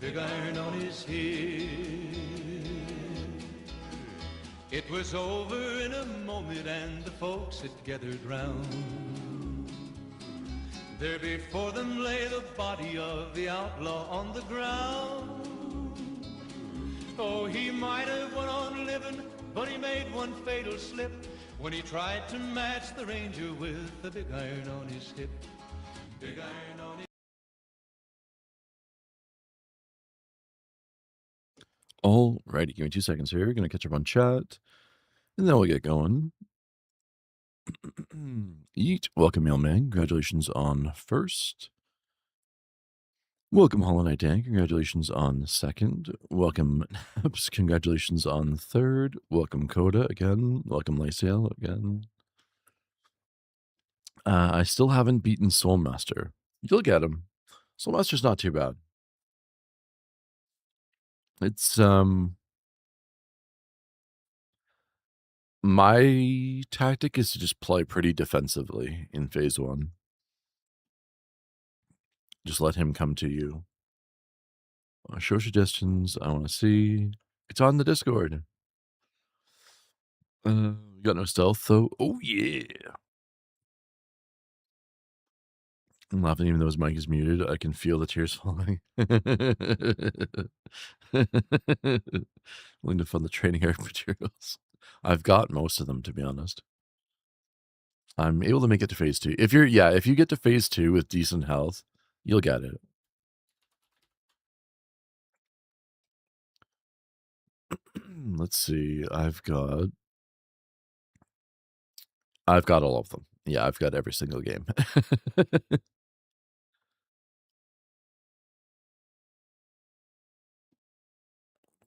big iron on his hip. It was over in a moment and the folks had gathered round. There before them lay the body of the outlaw on the ground. Oh, he might have went on living, but he made one fatal slip when he tried to match the ranger with the big iron on his hip. Big iron on his... Alrighty, give me 2 seconds here. Gonna catch up on chat, and then we'll get going. Yeet. Welcome, Mailman. Congratulations on first. Welcome, Hollow Knight Dan. Congratulations on second. Welcome, Naps. Congratulations on third. Welcome, Coda again. Welcome, Lysail again. I still haven't beaten Soulmaster. You'll get him. Soulmaster's not too bad. It's, my tactic is to just play pretty defensively in phase 1. Just let him come to you. Show suggestions. I want to see. It's on the Discord. You got no stealth, though? Oh, yeah. I'm laughing even though his mic is muted. I can feel the tears falling. Willing to fund the training arc materials. I've got most of them, to be honest. I'm able to make it to phase 2. If you get to phase 2 with decent health, you'll get it. Let's see. I've got all of them. Yeah, I've got every single game.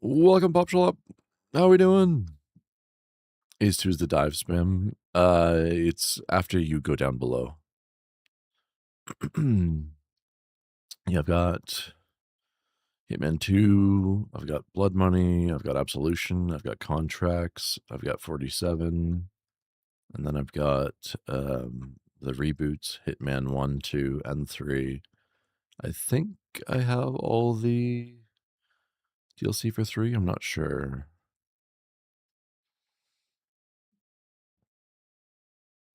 Welcome, Pop Shalop. How we doing? Phase 2 is the dive spam. It's after you go down below. Yeah, I've got Hitman 2, I've got Blood Money, I've got Absolution, I've got Contracts, I've got 47, and then I've got the reboots, Hitman 1, 2, and 3. I think I have all the DLC for 3, I'm not sure.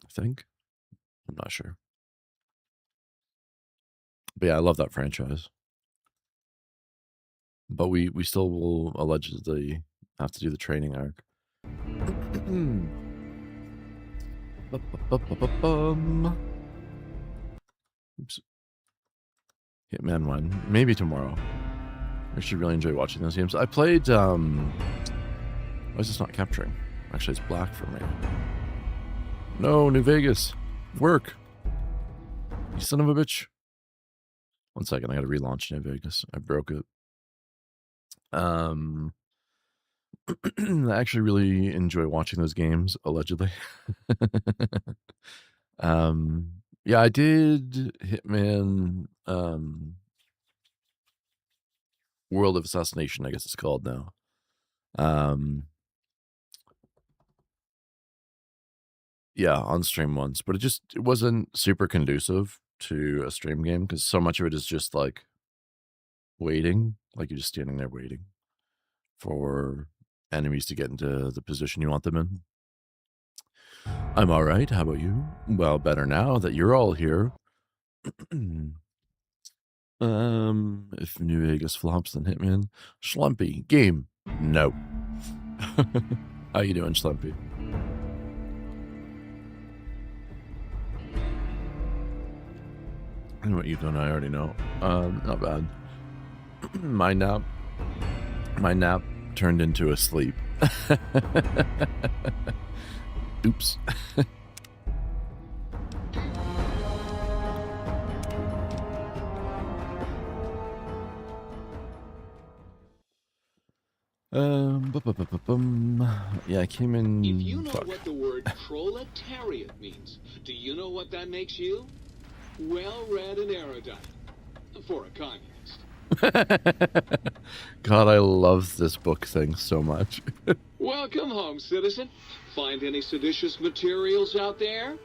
I think. I'm not sure. But yeah, I love that franchise. But we still will allegedly have to do the training arc. Oops. Hitman 1. Maybe tomorrow. I should really enjoy watching those games. I played, why is this not capturing? Actually, it's black for me. No, New Vegas. Work. You son of a bitch. 1 second, I gotta relaunch New Vegas. I broke it. I actually really enjoy watching those games, allegedly. Yeah, I did Hitman, World of Assassination, I guess it's called now. Yeah, on stream once, but it wasn't super conducive to a stream game because so much of it is just like waiting, like you're just standing there waiting for enemies to get into the position you want them in. I'm all right. How about you? Well, better now that you're all here. If New Vegas flops, then Hitman. Schlumpy, game. No. How you doing, Schlumpy? And what you've done, I already know. Not bad. My nap turned into a sleep. Oops. Yeah, I came in. If you know what the word proletariat means, do you know what that makes you? Well-read and erudite. For a communist. God, I love this book thing so much. Welcome home, citizen. Find any seditious materials out there?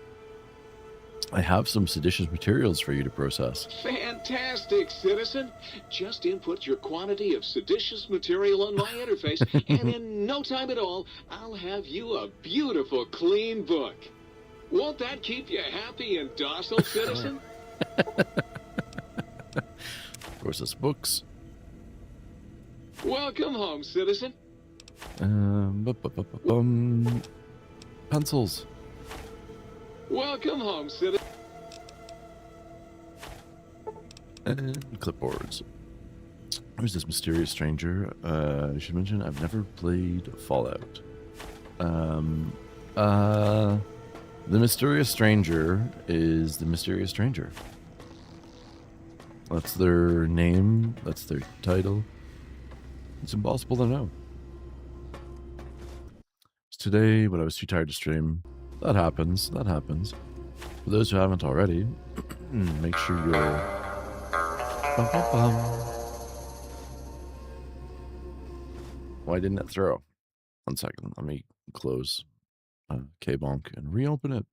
I have some seditious materials for you to process. Fantastic, citizen. Just input your quantity of seditious material on my interface, and in no time at all, I'll have you a beautiful, clean book. Won't that keep you happy and docile, citizen? Process books. Welcome home, citizen. Pencils. Welcome home, citizen. And clipboards. Who's this mysterious stranger? I should mention I've never played Fallout. The mysterious stranger is the mysterious stranger. That's their name. That's their title. It's impossible to know. Today, when I was too tired to stream, that happens. That happens. For those who haven't already, make sure you're. Why didn't it throw? 1 second. Let me close K-Bonk and reopen it.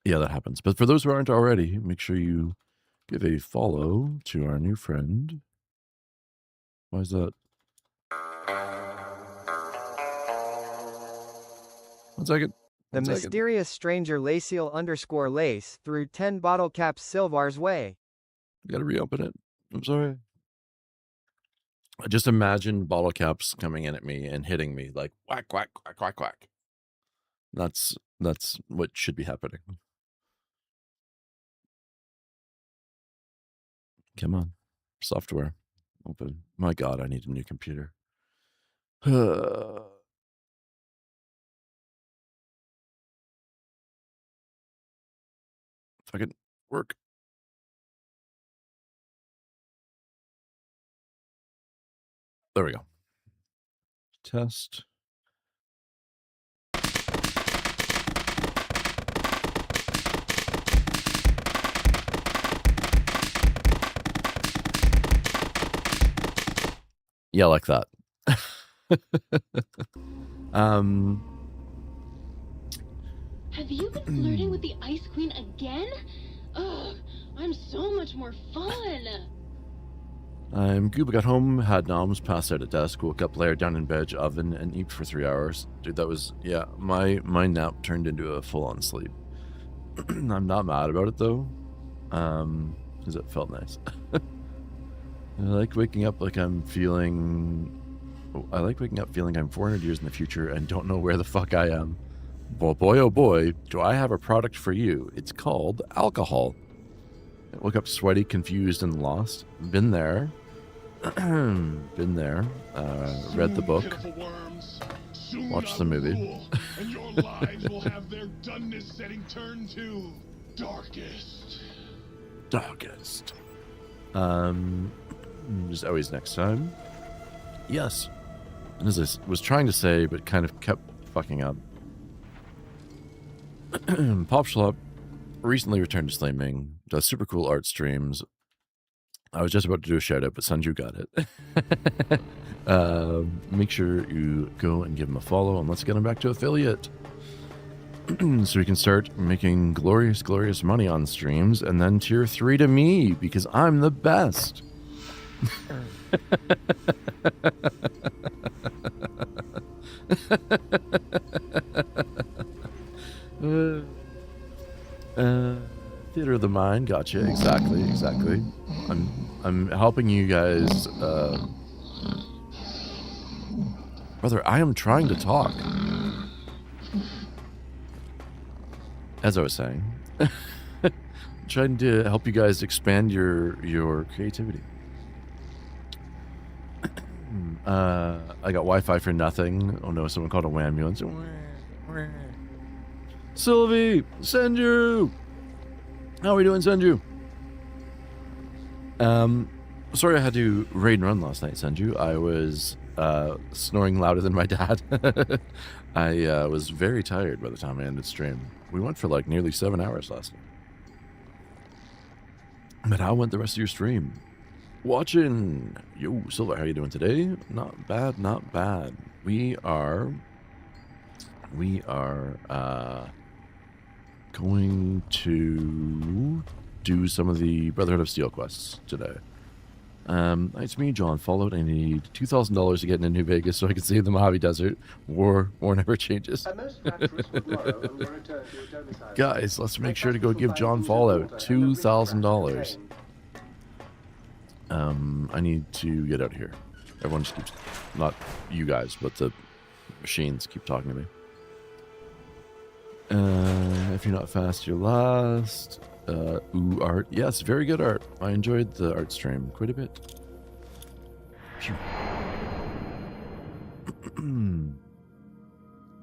Yeah, that happens. But for those who aren't already, make sure you give a follow to our new friend. Why is that? 1 second. The mysterious stranger Laciel_Lace threw 10 bottle caps Silvar's way. I gotta reopen it. I'm sorry. I just imagine bottle caps coming in at me and hitting me like whack, whack, whack, whack, whack. That's what should be happening. Come on. Software. Open. My God, I need a new computer. If I could work. There we go. Test. Yeah, like that. Have you been flirting with the Ice Queen again? Ugh, I'm so much more fun. I'm Gooba, got home, had noms, passed out at desk, woke up, laid down in bed, oven, and eat for 3 hours. Dude, that was, yeah, my nap turned into a full-on sleep. I'm not mad about it, though, because it felt nice. I like waking up like I'm feeling... I like waking up feeling I'm 400 years in the future and don't know where the fuck I am. Boy, oh boy, do I have a product for you. It's called alcohol. I woke up sweaty, confused, and lost. Been there. Been there. Read the book. Watched the movie. And your lives will have their doneness setting turn to darkest. Darkest. Just always next time. Yes. And as I was trying to say, but kind of kept fucking up. Pop Schlop recently returned to streaming, does super cool art streams. I was just about to do a shout out, but Sanju got it. Make sure you go and give him a follow, and let's get him back to affiliate. So we can start making glorious, glorious money on streams, and then tier 3 to me, because I'm the best. Theater of the mind, gotcha. Exactly. I'm helping you guys. Brother, I am trying to talk. As I was saying, trying to help you guys expand your creativity. I got Wi-Fi for nothing. Oh no, someone called a ambulance. Sylvie, Senju! How are we doing, Senju? Sorry I had to raid and run last night, Senju. I was snoring louder than my dad. I was very tired by the time I ended stream. We went for like nearly 7 hours last night. But how went the rest of your stream? Watching. Yo, Silvar, how you doing today? Not bad. We are going to do some of the Brotherhood of Steel quests today. It's me, John Fallout. I need $2,000 to get into New Vegas so I can save the Mojave Desert. War never changes. Guys, let's make sure to go give John Fallout $2,000. I need to get out of here. Everyone just keeps, not you guys, but the machines keep talking to me. If you're not fast, you're last. Ooh, art. Yes, very good art. I enjoyed the art stream quite a bit. Phew.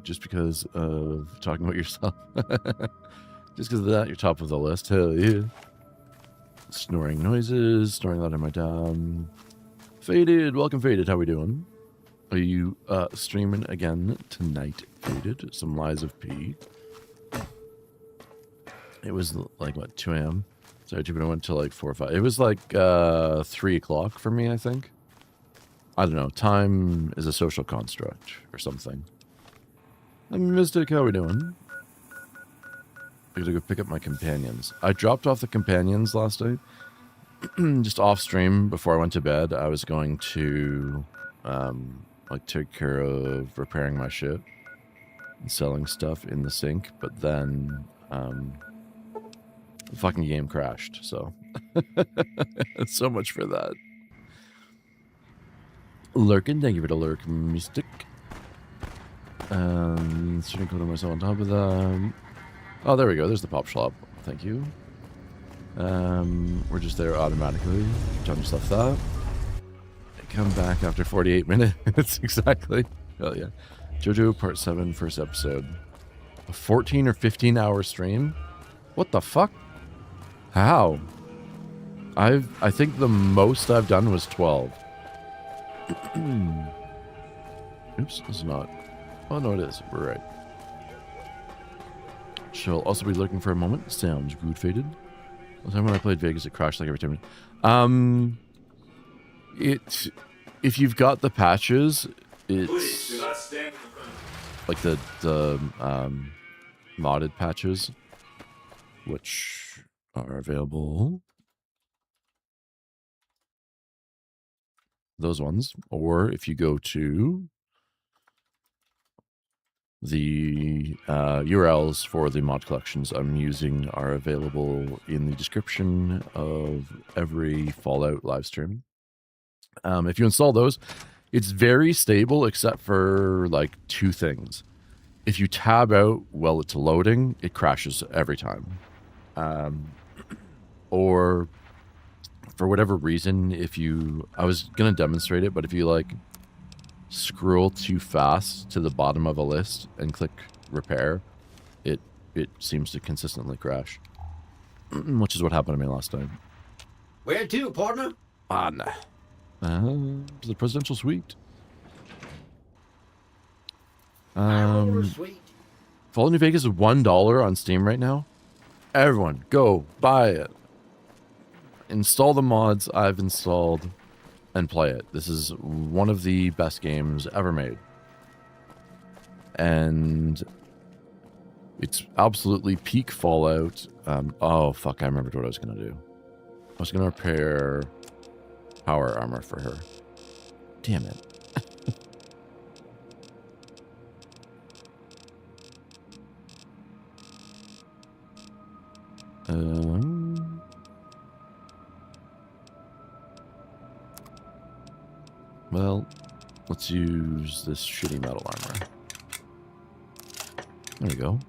Just because of talking about yourself. Just because of that, you're top of the list. Hell yeah. Snoring noises, snoring loud in my dam. Faded, welcome Faded, how we doing? Are you streaming again tonight, Faded? Some Lies of P. It was like, what, 2 a.m.? Sorry, I went till like 4 or 5. It was like 3 o'clock for me, I think. I don't know. Time is a social construct or something. I'm Mystic, how we doing? I gotta go pick up my companions. I dropped off the companions last night. Just off stream before I went to bed. I was going to like take care of repairing my shit and selling stuff in the sink, but then the fucking game crashed, so so much for that. Lurkin, thank you for the lurk, Mystic. Shouldn't go to myself on top of them. Oh, there we go. There's the pop shop. Thank you. We're just there automatically. John just left that. I come back after 48 minutes. Exactly. Hell yeah. JoJo Part 7, first episode. A 14 or 15 hour stream? What the fuck? How? I think the most I've done was 12. Oops, it's not. Oh no, it is. We're right. She'll also be looking for a moment. Sounds good, Faded. The time when I played Vegas, it crashed like every 10 minutes. If you've got the patches, it's like the modded patches, which are available. Those ones, or if you go to the URLs for the mod collections I'm using are available in the description of every Fallout live stream. If you install those, it's very stable except for like 2 things. If you tab out while it's loading, it crashes every time. Or for whatever reason, I was going to demonstrate it, but if you like scroll too fast to the bottom of a list and click repair, it seems to consistently crash. Which is what happened to me last time. Where to, partner? To the presidential suite. Sweet. Fallout New Vegas is $1 on Steam right now. Everyone, go buy it. Install the mods I've installed and play it. This is one of the best games ever made. And it's absolutely peak Fallout. Oh, fuck, I remembered what I was going to do. I was going to repair power armor for her. Damn it. Well, let's use this shitty metal armor. There we go.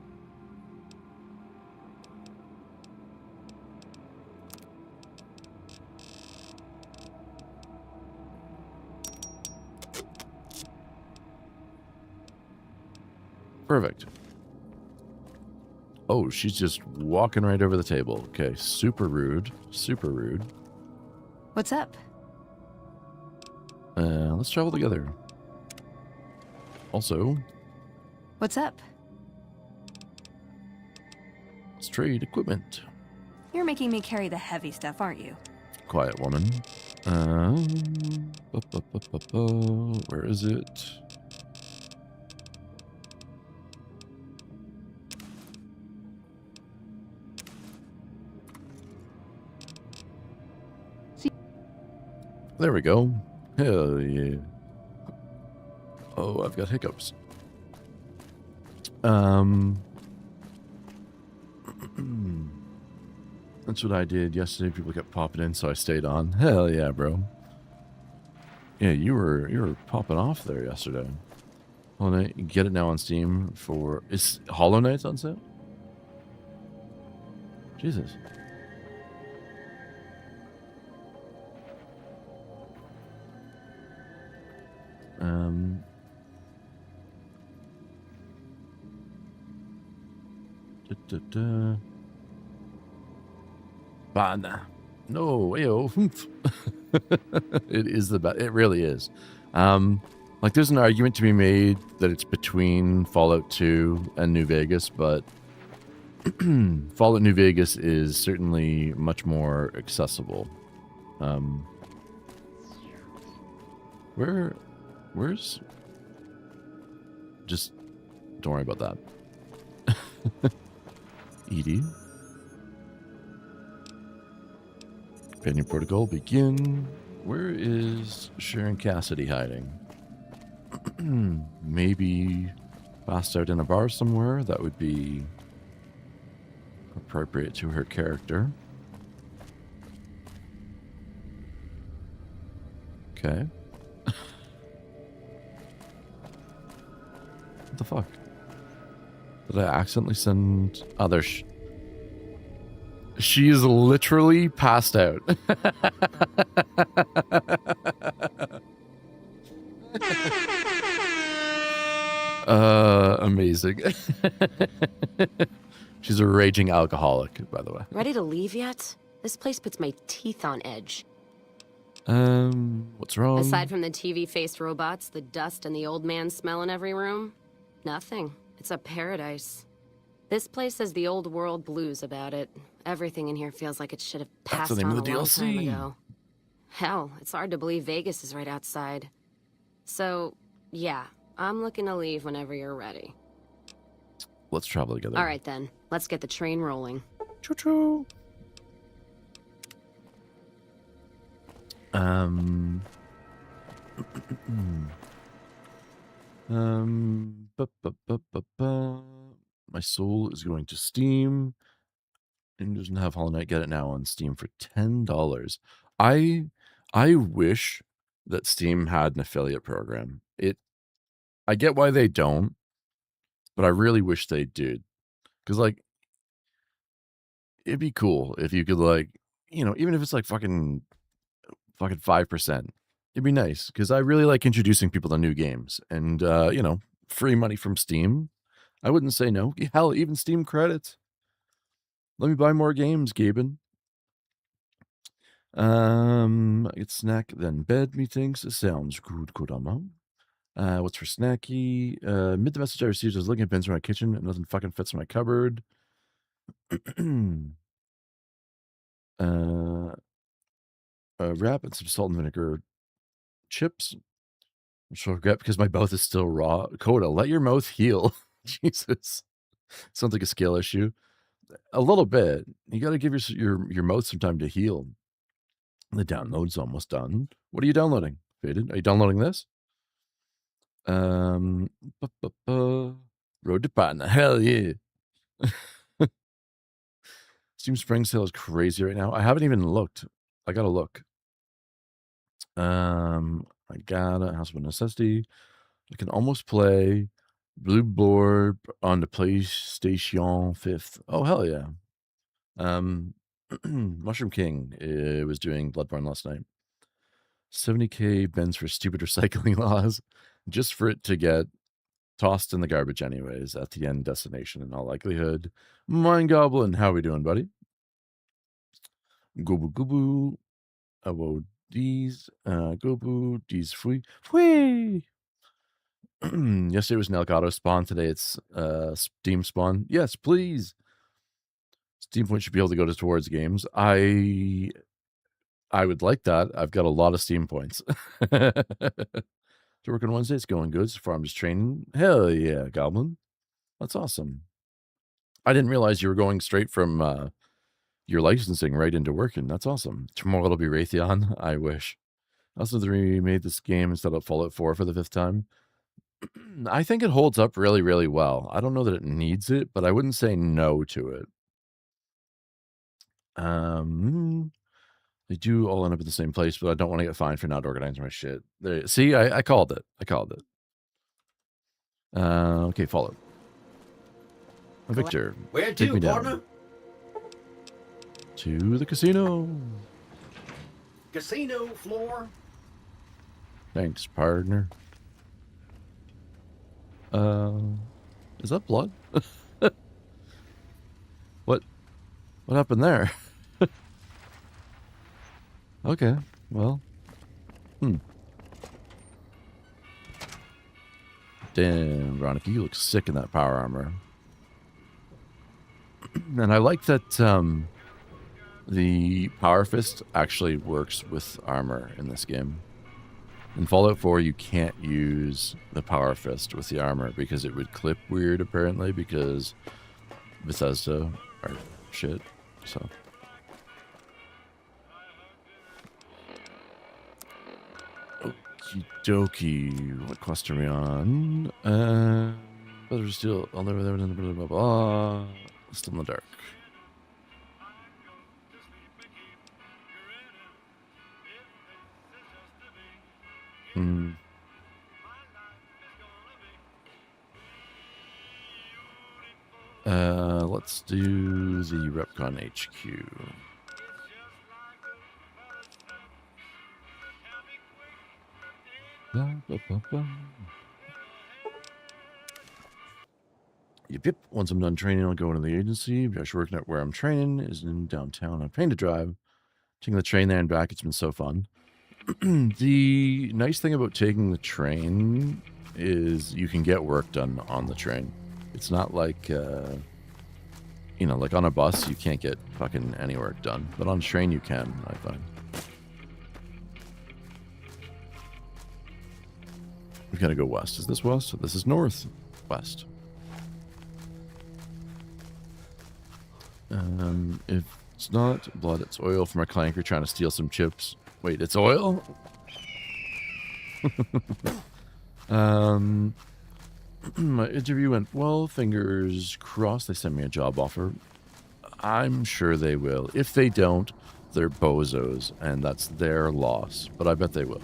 Perfect. Oh, she's just walking right over the table. Okay, super rude. Super rude. What's up? Let's travel together. Also, What's up? let's trade equipment. You're making me carry the heavy stuff, aren't you? Quiet woman. Where is it? There we go. Hell yeah. Oh, I've got hiccups. That's what I did yesterday. People kept popping in, so I stayed on. Hell yeah, bro. Yeah, you were popping off there yesterday. Hollow Knight, you can get it now on Steam for... Is Hollow Knight's on sale? Jesus. Bana. No, ew. It is the best. It really is. Like, there's an argument to be made that it's between Fallout 2 and New Vegas, but Fallout New Vegas is certainly much more accessible. Where's... Just don't worry about that. Edie. Companion protocol, begin. Where is Sharon Cassidy hiding? Maybe passed out in a bar somewhere. That would be appropriate to her character. Okay. What the fuck? Did I accidentally send... Oh, there's... She is literally passed out. Amazing. She's a raging alcoholic, by the way. Ready to leave yet? This place puts my teeth on edge. What's wrong? Aside from the TV-faced robots, the dust, and the old man smell in every room, nothing. It's a paradise. This place has the old world blues about it. Everything in here feels like it should have passed on a long time ago. Hell, it's hard to believe Vegas is right outside. So, yeah, I'm looking to leave whenever you're ready. Let's travel together. All right, then. Let's get the train rolling. Choo-choo. My soul is going to Steam. And doesn't have Hollow Knight. Get it now on Steam for $10. I wish that Steam had an affiliate program. I get why they don't, but I really wish they did. Because, like, it'd be cool if you could, like, you know, even if it's like fucking 5%, it'd be nice. Because I really like introducing people to new games. And, you know, free money from Steam. I wouldn't say no. Hell, even Steam credits. Let me buy more games, Gaben. It's snack, then bed, methinks. It sounds good, Kodama. What's for snacky? Mid the message I received, I was looking at bins in my kitchen and nothing fucking fits in my cupboard. Wrap and some salt and vinegar chips. Which I regret because my mouth is still raw. Coda, let your mouth heal. Jesus. Sounds like a skill issue. A little bit. You got to give your mouth some time to heal. The download's almost done. What are you downloading, Faded? Are you downloading this? Road to Partner. Hell yeah. Steam Spring Sale is crazy right now. I haven't even looked. I gotta look. I gotta House of Necessity. I can almost play Blue Blorb on the PlayStation 5th. Oh, hell yeah. Mushroom King was doing Bloodborne last night. 70k bends for stupid recycling laws, just for it to get tossed in the garbage anyways at the end destination in all likelihood. Mind Goblin, how we doing, buddy? Goobu Goobu. Whoa, these. Goobu, these fui. Fui! Yesterday was an Elgato spawn. Today it's Steam spawn. Yes, please. Steam points should be able to go towards games. I would like that. I've got a lot of Steam points. To work on Wednesday, it's going good. So far, I'm just training. Hell yeah, Goblin. That's awesome. I didn't realize you were going straight from your licensing right into working. That's awesome. Tomorrow it'll be Raytheon. I wish. Also, they remade this game instead of Fallout 4 for the 5th time. I think it holds up really, really well. I don't know that it needs it, but I wouldn't say no to it. They do all end up at the same place, but I don't want to get fined for not organizing my shit. There, see, I called it. I called it. Okay, Fallout. Victor, Where take me to, partner? down to the casino. Casino floor. Thanks, partner. Is that blood? What happened there? Okay, well. Damn, Veronica, you look sick in that power armor. And I like that the Power Fist actually works with armor in this game. In Fallout 4, you can't use the Power Fist with the armor because it would clip weird, apparently, because Bethesda are shit, so... Okie dokie. What quest are we on? Better still. I'll never blah blah blah. Still in the dark. Let's do the Repcon HQ. Yep. Once I'm done training, I'll go into the agency. Josh working at where I'm training is in downtown. I'm paying to drive. Taking the train there and back, it's been so fun. The nice thing about taking the train is you can get work done on the train. It's not like, like on a bus, you can't get fucking any work done. But on a train, you can, I find. We gotta go west. Is this west? This is north. West. If it's not blood, it's oil from a clanker trying to steal some chips. Wait, it's oil? My interview went well. Fingers crossed they send me a job offer. I'm sure they will. If they don't, they're bozos, and that's their loss. But I bet they will.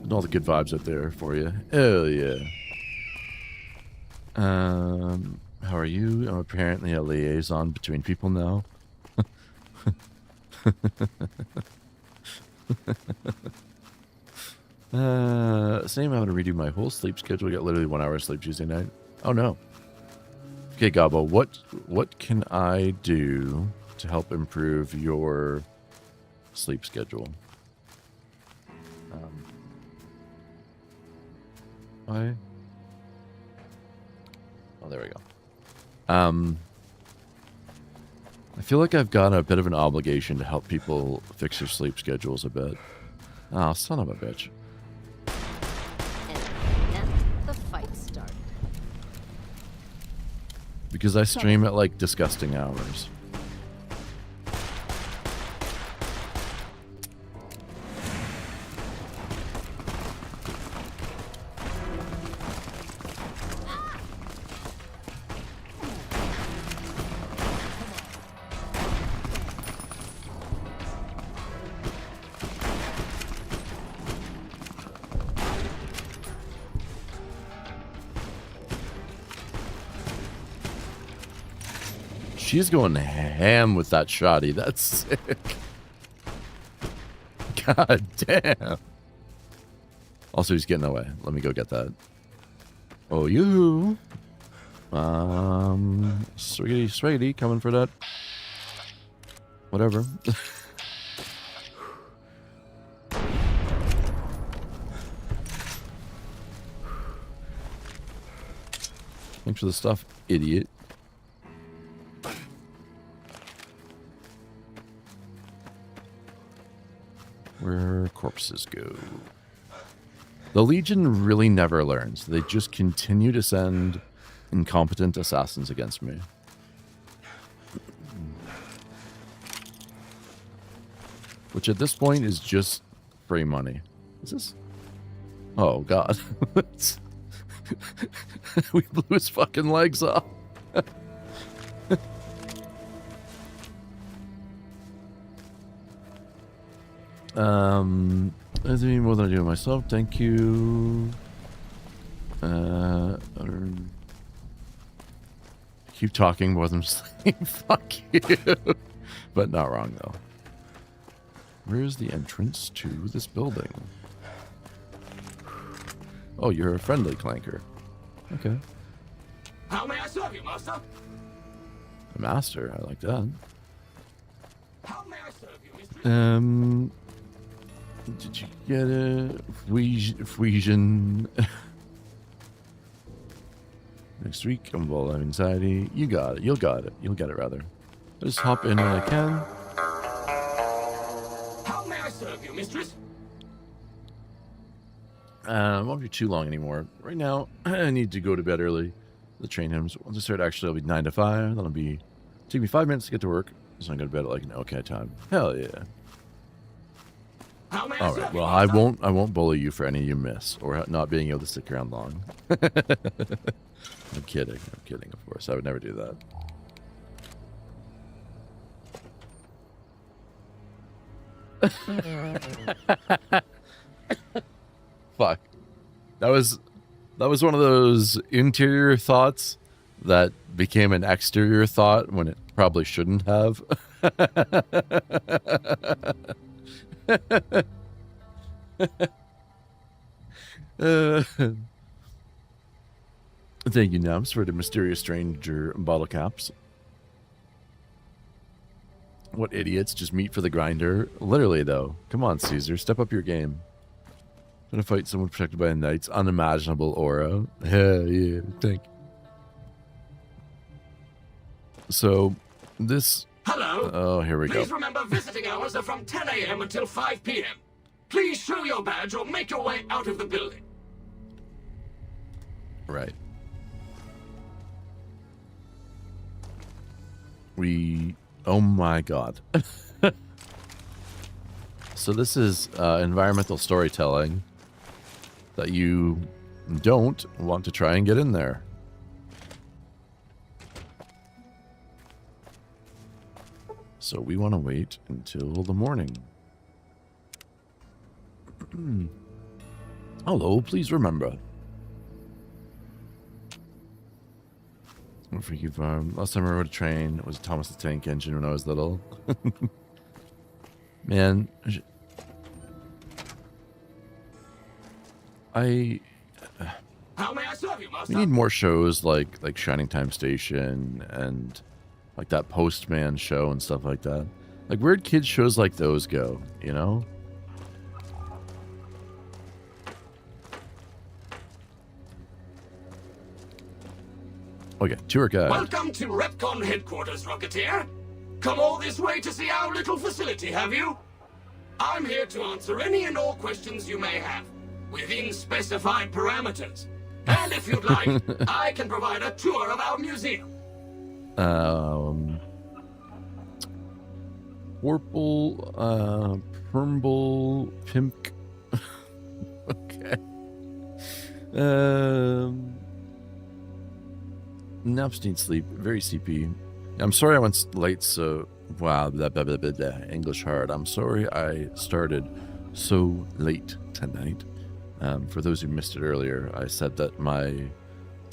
And all the good vibes out there for you. Hell yeah. How are you? I'm apparently a liaison between people now. Same, having to redo my whole sleep schedule. I got literally 1 hour of sleep Tuesday night. Oh no. Okay, Gabo, what can I do to help improve your sleep schedule? Why? Oh, there we go. I feel like I've got a bit of an obligation to help people fix their sleep schedules a bit. Oh, son of a bitch. And then the fight started. Because I stream at like disgusting hours. She's going ham with that shoddy. That's sick. God damn. Also, he's getting away. Let me go get that. Oh, you. Swiggity, coming for that. Whatever. Thanks for the stuff, idiot. Where corpses go. The Legion really never learns. They just continue to send incompetent assassins against me. which at this point is just free money. Is this? Oh God, we blew his fucking legs off. That's more than I do myself. Thank you. Keep talking more than saying fuck you. But not wrong though. Where's the entrance to this building? Oh, you're a friendly clanker. Okay. How may I serve you, master? A master, I like that. How may I serve you, mistress? Did you get a Fusion next week? I'm full of anxiety. You got it. You'll got it. You'll get it rather. I'll just hop in when I can. How may I serve you, mistress? Won't be too long anymore. Right now, I need to go to bed early. The train hymns. Once I start, actually, it'll be 9 to 5. That'll be take me 5 minutes to get to work. So I go to bed at like an okay time. Hell yeah. How may I All serve right. you, Well, master? I won't bully you for any you miss or not being able to stick around long. I'm kidding. I'm kidding. Of course, I would never do that. Fuck. That was one of those interior thoughts that became an exterior thought when it probably shouldn't have. Thank you, Nams, for the mysterious stranger bottle caps. What idiots, just meat for the grinder. Literally, though. Come on, Caesar, step up your game. Gonna fight someone protected by a knight's unimaginable aura. Hell yeah, thank you. So, this... Hello. Oh, here we go. Please remember, visiting hours are from 10 a.m. until 5 p.m. Please show your badge or make your way out of the building. Right. Oh my god. So this is environmental storytelling that you don't want to try and get in there. So we want to wait until the morning. Hello, please remember. Last time I rode a train, it was a Thomas the Tank Engine when I was little. Man, How may I serve you, master? we need more shows like Shining Time Station and like that Postman show and stuff like that. Like, where'd kids shows like those go, you know? Okay, tour guide. Welcome to Repcon headquarters, Rocketeer. Come all this way to see our little facility, have you? I'm here to answer any and all questions you may have, within specified parameters. And if you'd like, I can provide a tour of our museum. Warple, Permble, Pimp. Okay. Naps need sleep. Very CP. I'm sorry I went late, so... Wow, blah, blah, blah, blah, blah. English hard. I'm sorry I started so late tonight. For those who missed it earlier, I said that my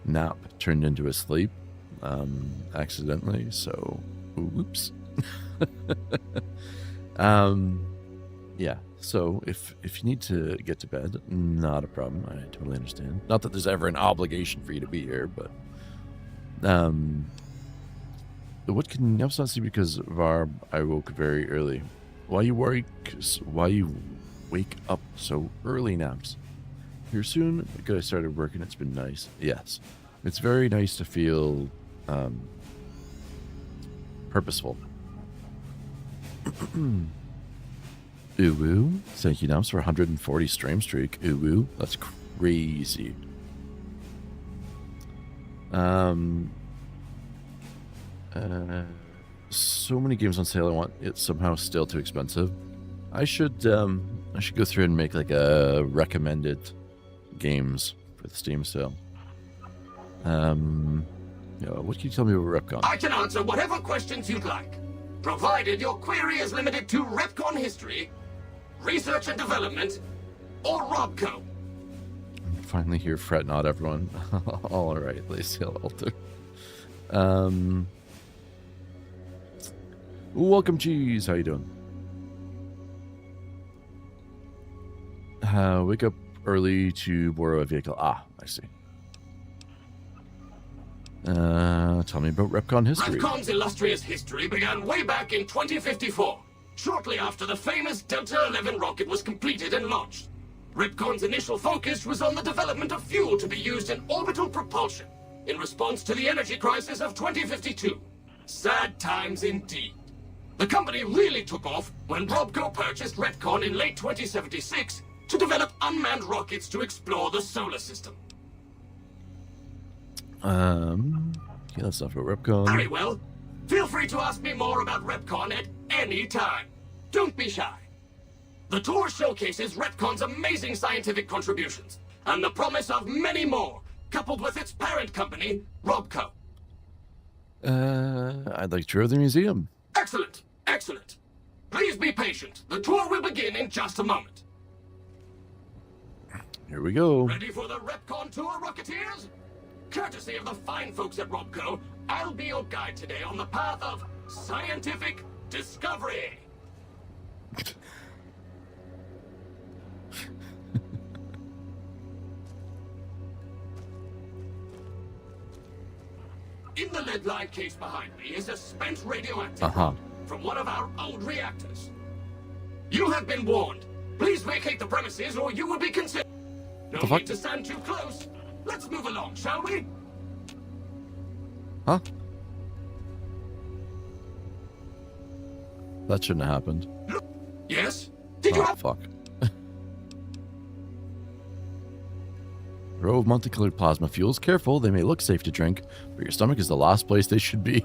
nap turned into a sleep accidentally, so... Oops. Yeah, so if you need to get to bed, not a problem. I totally understand. Not that there's ever an obligation for you to be here, but... What can Naps not see because Varb, I woke very early. Why you wake up so early, Naps? Here soon? Because I started working, it's been nice. Yes. It's very nice to feel purposeful. Uwu. Thank you, Naps, for 140 stream streak. Uwu. That's crazy. So many games on sale, I want it somehow still too expensive. I should go through and make like a recommended games for the Steam sale. What can you tell me about RepCon? I can answer whatever questions you'd like, provided your query is limited to RepCon history, research and development, or Robco. Finally here, fret not, everyone. All right, Lacey Alter. Welcome, Cheese. How you doing? Wake up early to borrow a vehicle. Ah, I see. Tell me about RepCon history. RepCon's illustrious history began way back in 2054, shortly after the famous Delta 11 rocket was completed and launched. RepCon's initial focus was on the development of fuel to be used in orbital propulsion in response to the energy crisis of 2052. Sad times indeed. The company really took off when Robco purchased RepCon in late 2076 to develop unmanned rockets to explore the solar system. Yeah, let's talk about RepCon. Very well. Feel free to ask me more about RepCon at any time. Don't be shy. The tour showcases RepCon's amazing scientific contributions and the promise of many more, coupled with its parent company, Robco. I'd like to tour the museum. Excellent, excellent. Please be patient. The tour will begin in just a moment. Here we go. Ready for the RepCon tour, Rocketeers? Courtesy of the fine folks at Robco, I'll be your guide today on the path of scientific discovery. In the lead-lined case behind me is a spent radioactive from one of our old reactors. You have been warned. Please vacate the premises or you will be considered. No need to stand too close. Let's move along, shall we? Huh? That shouldn't have happened. Yes? Did you have... fuck. Row of multicolored plasma fuels. Careful, they may look safe to drink, but your stomach is the last place they should be.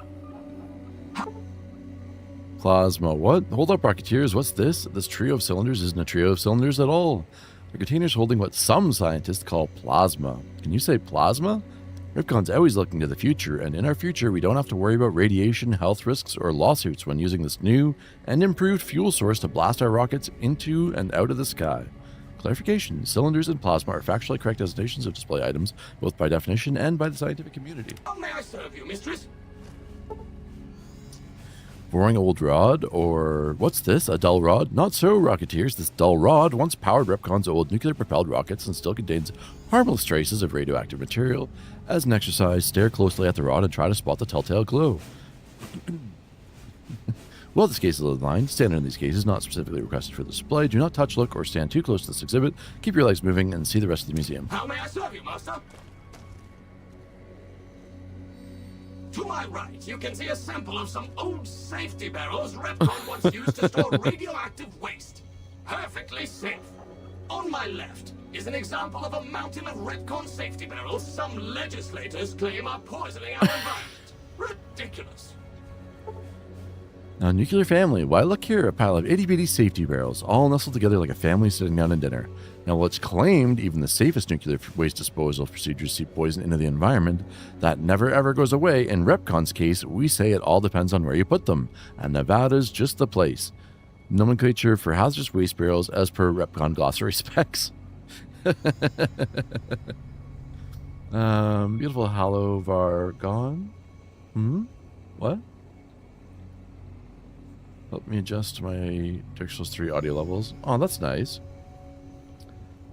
Plasma, what? Hold up, Rocketeers, what's this? This trio of cylinders isn't a trio of cylinders at all. The container's holding what some scientists call plasma. Can you say plasma? RepCon's always looking to the future, and in our future, we don't have to worry about radiation, health risks, or lawsuits when using this new and improved fuel source to blast our rockets into and out of the sky. Clarification, cylinders and plasma are factually correct designations of display items, both by definition and by the scientific community. How may I serve you, mistress? Boring old rod, or what's this, a dull rod? Not so, Rocketeers. This dull rod once powered RepCon's old nuclear-propelled rockets and still contains harmless traces of radioactive material. As an exercise, stare closely at the rod and try to spot the telltale glow. Well, this case is aligned. Standard in these cases, not specifically requested for display. Do not touch, look, or stand too close to this exhibit. Keep your legs moving and see the rest of the museum. How may I serve you, master? To my right, you can see a sample of some old safety barrels RepCon once used to store radioactive waste. Perfectly safe. On my left is an example of a mountain of RepCon safety barrels some legislators claim are poisoning our environment. Ridiculous. Now, nuclear family, why look here, a pile of itty-bitty safety barrels, all nestled together like a family sitting down at dinner. Now, while it's claimed even the safest nuclear waste disposal procedures seep poison into the environment, that never ever goes away. In RepCon's case, we say it all depends on where you put them, and Nevada's just the place. Nomenclature for hazardous waste barrels as per RepCon glossary specs. Beautiful Halovar gone. What? Help me adjust my Dark Souls 3 audio levels. Oh, that's nice.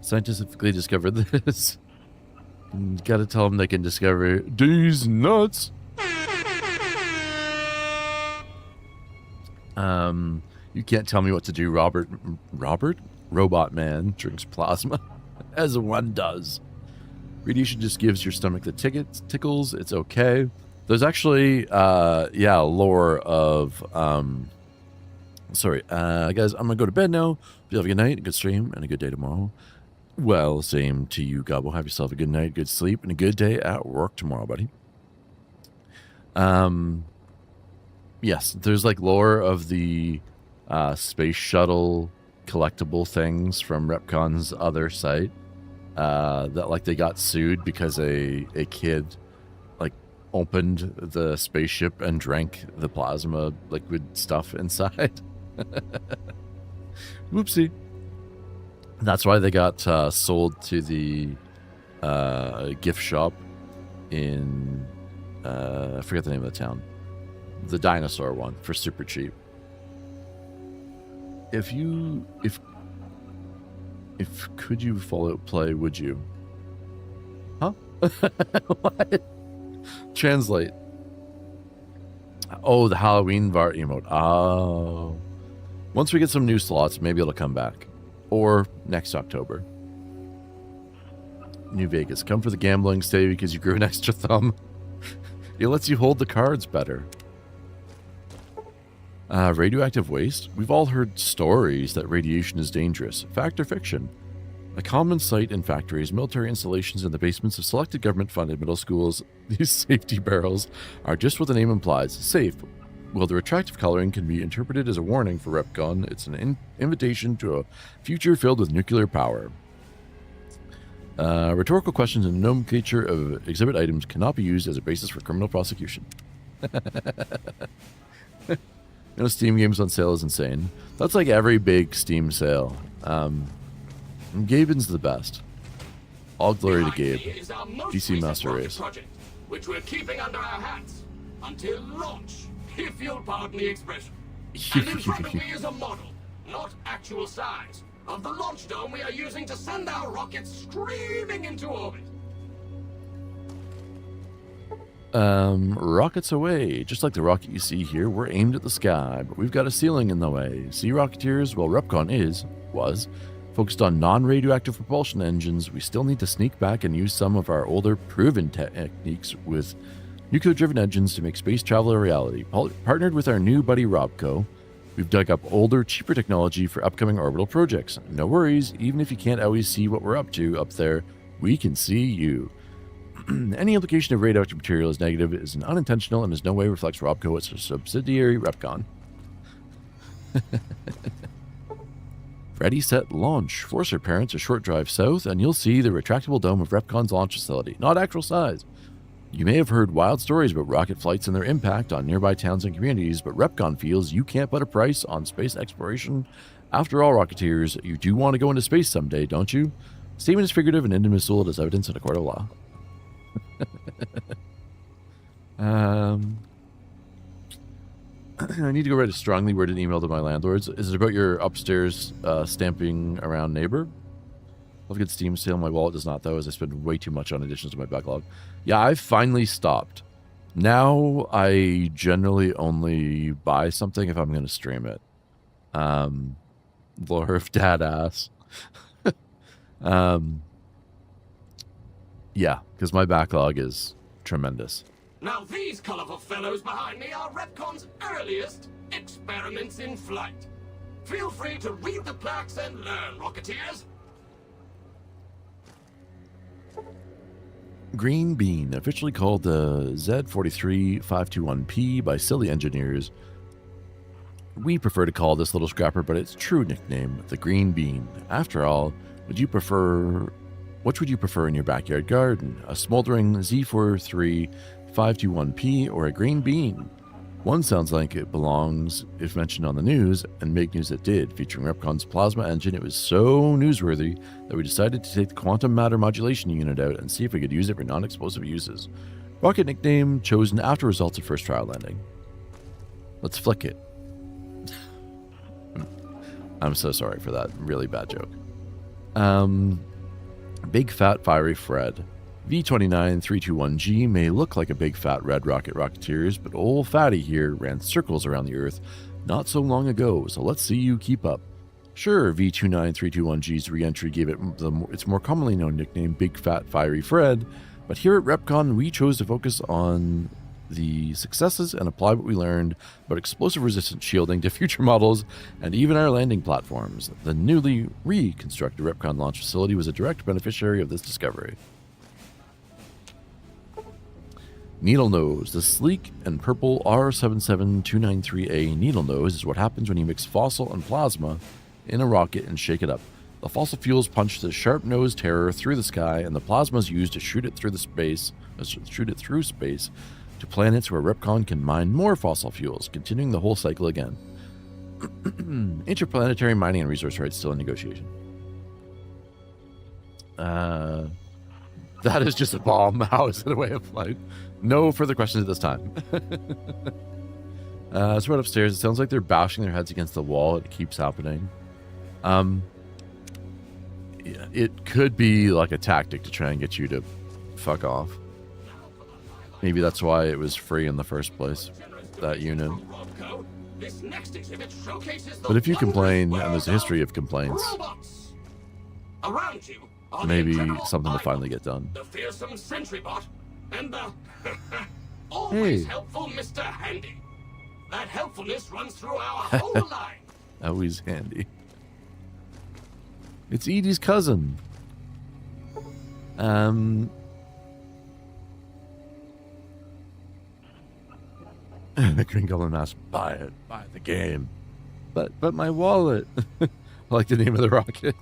Scientifically discovered this. Gotta tell them they can discover these nuts. You can't tell me what to do, Robert? Robot Man drinks plasma, as one does. Radiation just gives your stomach the tickles. It's okay. There's actually, lore of, sorry, guys, I'm gonna go to bed now. Hope you have a good night, a good stream, and a good day tomorrow. Well, same to you, Gobbo. Have yourself a good night, good sleep, and a good day at work tomorrow, buddy. Yes, there's like lore of the space shuttle collectible things from Repcon's other site that like they got sued because a kid like opened the spaceship and drank the plasma liquid stuff inside. Whoopsie. That's why they got sold to the gift shop in I forget the name of the town, the dinosaur one, for super cheap. If could you Fallout play, would you? Huh? What? Translate. Oh, the Halloween VAR emote. Oh. Once we get some new slots, maybe it'll come back. Or next October. New Vegas. Come for the gambling, stay because you grew an extra thumb. It lets you hold the cards better. Radioactive waste? We've all heard stories that radiation is dangerous. Fact or fiction? A common sight in factories, military installations, and the basements of selected government-funded middle schools, these safety barrels are just what the name implies, safe. While their attractive coloring can be interpreted as a warning for Repcon, it's an invitation to a future filled with nuclear power. Rhetorical questions and nomenclature of exhibit items cannot be used as a basis for criminal prosecution. You know, Steam games on sale is insane. That's like every big Steam sale. Gaben's the best. All glory to Gabe. DC Master Race. Project, which we're keeping under our hats until launch, if you'll pardon the expression. And in front of me is a model, not actual size, of the launch dome we are using to send our rockets screaming into orbit. Rockets away. Just like the rocket you see here, we're aimed at the sky, but we've got a ceiling in the way. See, Rocketeers, while Repcon was focused on non-radioactive propulsion engines, we still need to sneak back and use some of our older proven techniques with nuclear-driven engines to make space travel a reality. Partnered with our new buddy Robco, we've dug up older, cheaper technology for upcoming orbital projects. No worries, even if you can't always see what we're up to up there, we can see you. Any implication of radioactive material is negative is an unintentional and in no way reflects Robco. It's a subsidiary Repcon. Ready, set, launch. Force your parents a short drive south, and you'll see the retractable dome of Repcon's launch facility. Not actual size. You may have heard wild stories about rocket flights and their impact on nearby towns and communities, but Repcon feels you can't put a price on space exploration. After all, Rocketeers, you do want to go into space someday, don't you? Statement is figurative and indismissible as evidence in a court of law. I need to go write a strongly worded email to my landlords. Is it about your upstairs stamping around neighbor? I'll get Steam sale. My wallet does not, though, as I spend way too much on additions to my backlog. Yeah, I've finally stopped. Now I generally only buy something if I'm going to stream it. Lore of Dad Ass. Yeah, because my backlog is tremendous. Now these colorful fellows behind me are Repcon's earliest experiments in flight. Feel free to read the plaques and learn, Rocketeers. Green Bean, officially called the Z43521P by silly engineers. We prefer to call this little scrapper, but its true nickname, the Green Bean. After all, which would you prefer in your backyard garden? A smoldering Z43521P or a green bean? One sounds like it belongs if mentioned on the news, and make news it did. Featuring Repcon's plasma engine, it was so newsworthy that we decided to take the quantum matter modulation unit out and see if we could use it for non-explosive uses. Rocket nickname chosen after results of first trial landing. Let's flick it. I'm so sorry for that really bad joke. Big Fat Fiery Fred. V29321G may look like a big fat red rocket, Rocketeers, but old Fatty here ran circles around the Earth not so long ago, so let's see you keep up. Sure, V29321G's re-entry gave it its more commonly known nickname, Big Fat Fiery Fred, but here at Repcon we chose to focus on the successes and apply what we learned about explosive resistant shielding to future models and even our landing platforms. The newly reconstructed Repcon launch facility was a direct beneficiary of this discovery. Needle nose. The sleek and purple R77293A needle nose is what happens when you mix fossil and plasma in a rocket and shake it up. The fossil fuels punch the sharp-nosed terror through the sky, and the plasma is used to shoot it through space to planets where Repcon can mine more fossil fuels, continuing the whole cycle again. Interplanetary mining and resource rights still in negotiation. That is just a bomb. How is it a way of life? No further questions at this time. So right upstairs, it sounds like they're bashing their heads against the wall. It keeps happening. It could be like a tactic to try and get you to fuck off. Maybe that's why it was free in the first place, that unit. But if you complain, and there's a history of complaints, maybe something will finally get done. The fearsome sentry bot and the always helpful Mr. Handy. That helpfulness runs through our whole line. Always handy. It's Edie's cousin. The Green Goblin asks, buy it, buy the game. But my wallet. I like the name of the rocket.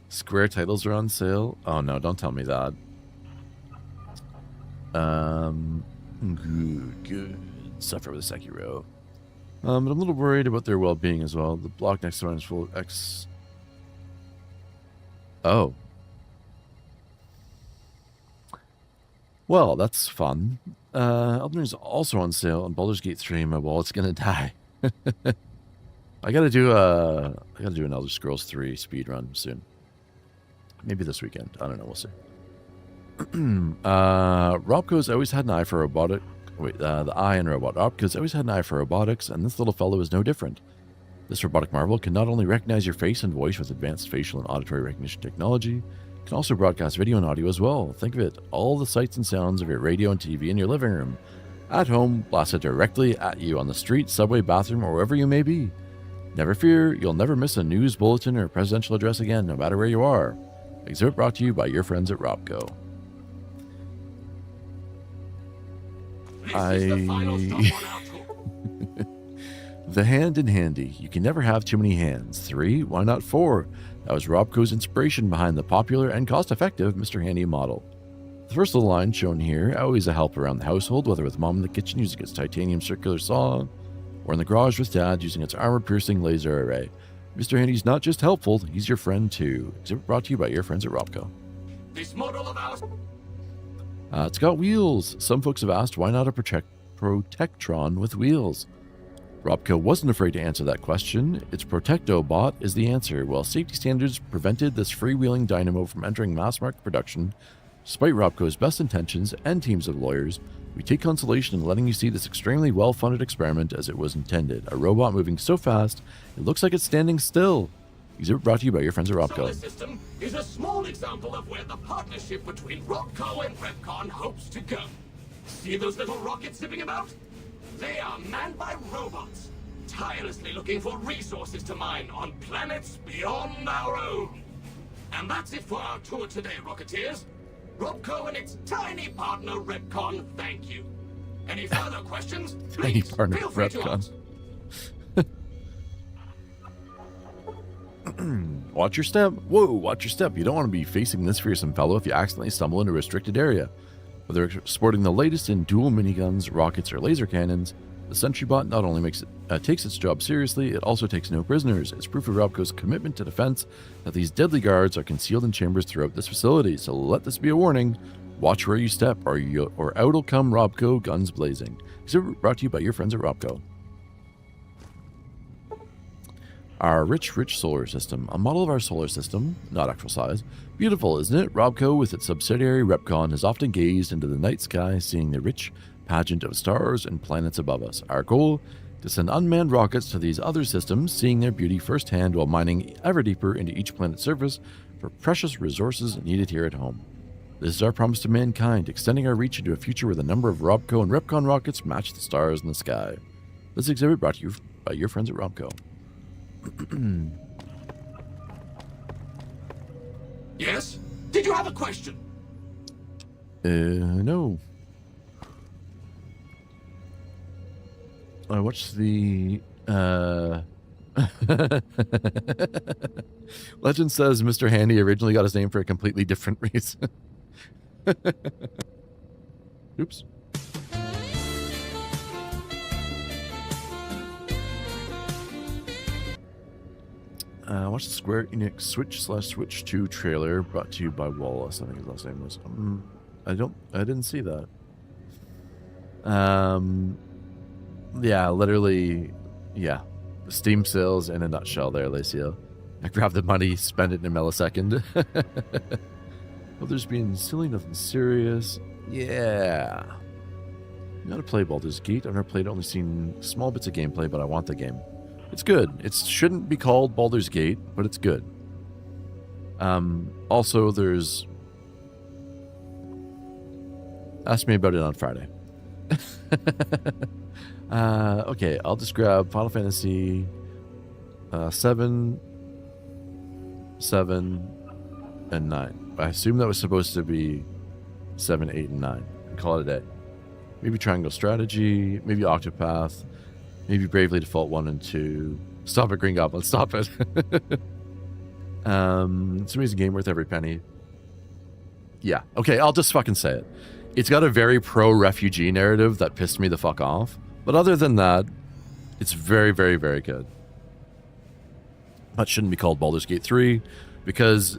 Square titles are on sale. Oh no, don't tell me that. Good. Suffer with Sekiro. But I'm a little worried about their well-being as well. The block next to mine is full of X. Oh. Well, that's fun. Elden Ring's also on sale on Baldur's Gate 3. My wallet's gonna die. I gotta do an Elder Scrolls 3 speedrun soon. Maybe this weekend. I don't know. We'll see. Robco's always had an eye for robotic. Wait, the eye in robot. Robco's always had an eye for robotics, and this little fellow is no different. This robotic marvel can not only recognize your face and voice with advanced facial and auditory recognition technology, it can also broadcast video and audio as well. Think of it, all the sights and sounds of your radio and TV in your living room. At home, blasted directly at you on the street, subway, bathroom, or wherever you may be. Never fear, you'll never miss a news bulletin or presidential address again, no matter where you are. Exhibit brought to you by your friends at Robco. The hand in handy. You can never have too many hands. 3, why not 4? That was Robco's inspiration behind the popular and cost-effective Mr. Handy model. The first little line shown here, always a help around the household, whether with mom in the kitchen using its titanium circular saw, or in the garage with dad using its armor-piercing laser array. Mr. Handy's not just helpful, he's your friend too. Exhibit brought to you by your friends at Robco. This model of ours... It's got wheels. Some folks have asked, why not a Protectron with wheels? Robco wasn't afraid to answer that question. Its Protectobot is the answer. While safety standards prevented this freewheeling dynamo from entering mass-market production, despite Robco's best intentions and teams of lawyers, we take consolation in letting you see this extremely well-funded experiment as it was intended. A robot moving so fast, it looks like it's standing still. Exhibit brought to you by your friends at Robco. Solar system is a small example of where the partnership between Robco and Repcon hopes to go. See those little rockets zipping about? They are manned by robots, tirelessly looking for resources to mine on planets beyond our own. And that's it for our tour today, Rocketeers. Robco and its tiny partner, Repcon, thank you. Any further questions? Please feel free to ask. Watch your step. Whoa, watch your step. You don't want to be facing this fearsome fellow if you accidentally stumble into a restricted area. Whether sporting the latest in dual miniguns, rockets, or laser cannons, the Sentry Bot not only takes its job seriously, it also takes no prisoners. It's proof of Robco's commitment to defense that these deadly guards are concealed in chambers throughout this facility. So let this be a warning. Watch where you step, or out'll come Robco, guns blazing. Exhibit brought to you by your friends at Robco. Our rich solar system. A model of our solar system, not actual size. Beautiful, isn't it? Robco, with its subsidiary Repcon, has often gazed into the night sky, seeing the rich pageant of stars and planets above us. Our goal? To send unmanned rockets to these other systems, seeing their beauty firsthand while mining ever deeper into each planet's surface for precious resources needed here at home. This is our promise to mankind, extending our reach into a future where the number of Robco and Repcon rockets match the stars in the sky. This exhibit brought to you by your friends at Robco. Yes? Did you have a question? No. What's the Legend says Mr. Handy originally got his name for a completely different reason. Oops. Watch the Square Enix Switch/Switch 2 trailer brought to you by Wallace. I think his last name was. I didn't see that. Yeah, literally, yeah. Steam sales in a nutshell there, Lacio. I grabbed the money, spent it in a millisecond. Well, there's been silly, nothing serious. Yeah. You gotta play Baldur's Gate. I've never played it, only seen small bits of gameplay, but I want the game. It's good. It shouldn't be called Baldur's Gate, but it's good. Also, there's... Ask me about it on Friday. Okay, I'll just grab Final Fantasy 7, 7, and 9. I assume that was supposed to be 7, 8, and 9. And call it a day. Maybe Triangle Strategy, maybe Octopath, maybe Bravely Default 1 and 2. Stop it, Green Goblin, stop it. It's an amazing game, worth every penny. Yeah, okay, I'll just fucking say it. It's got a very pro-refugee narrative that pissed me the fuck off. But other than that, it's very, very, very good. That shouldn't be called Baldur's Gate 3, because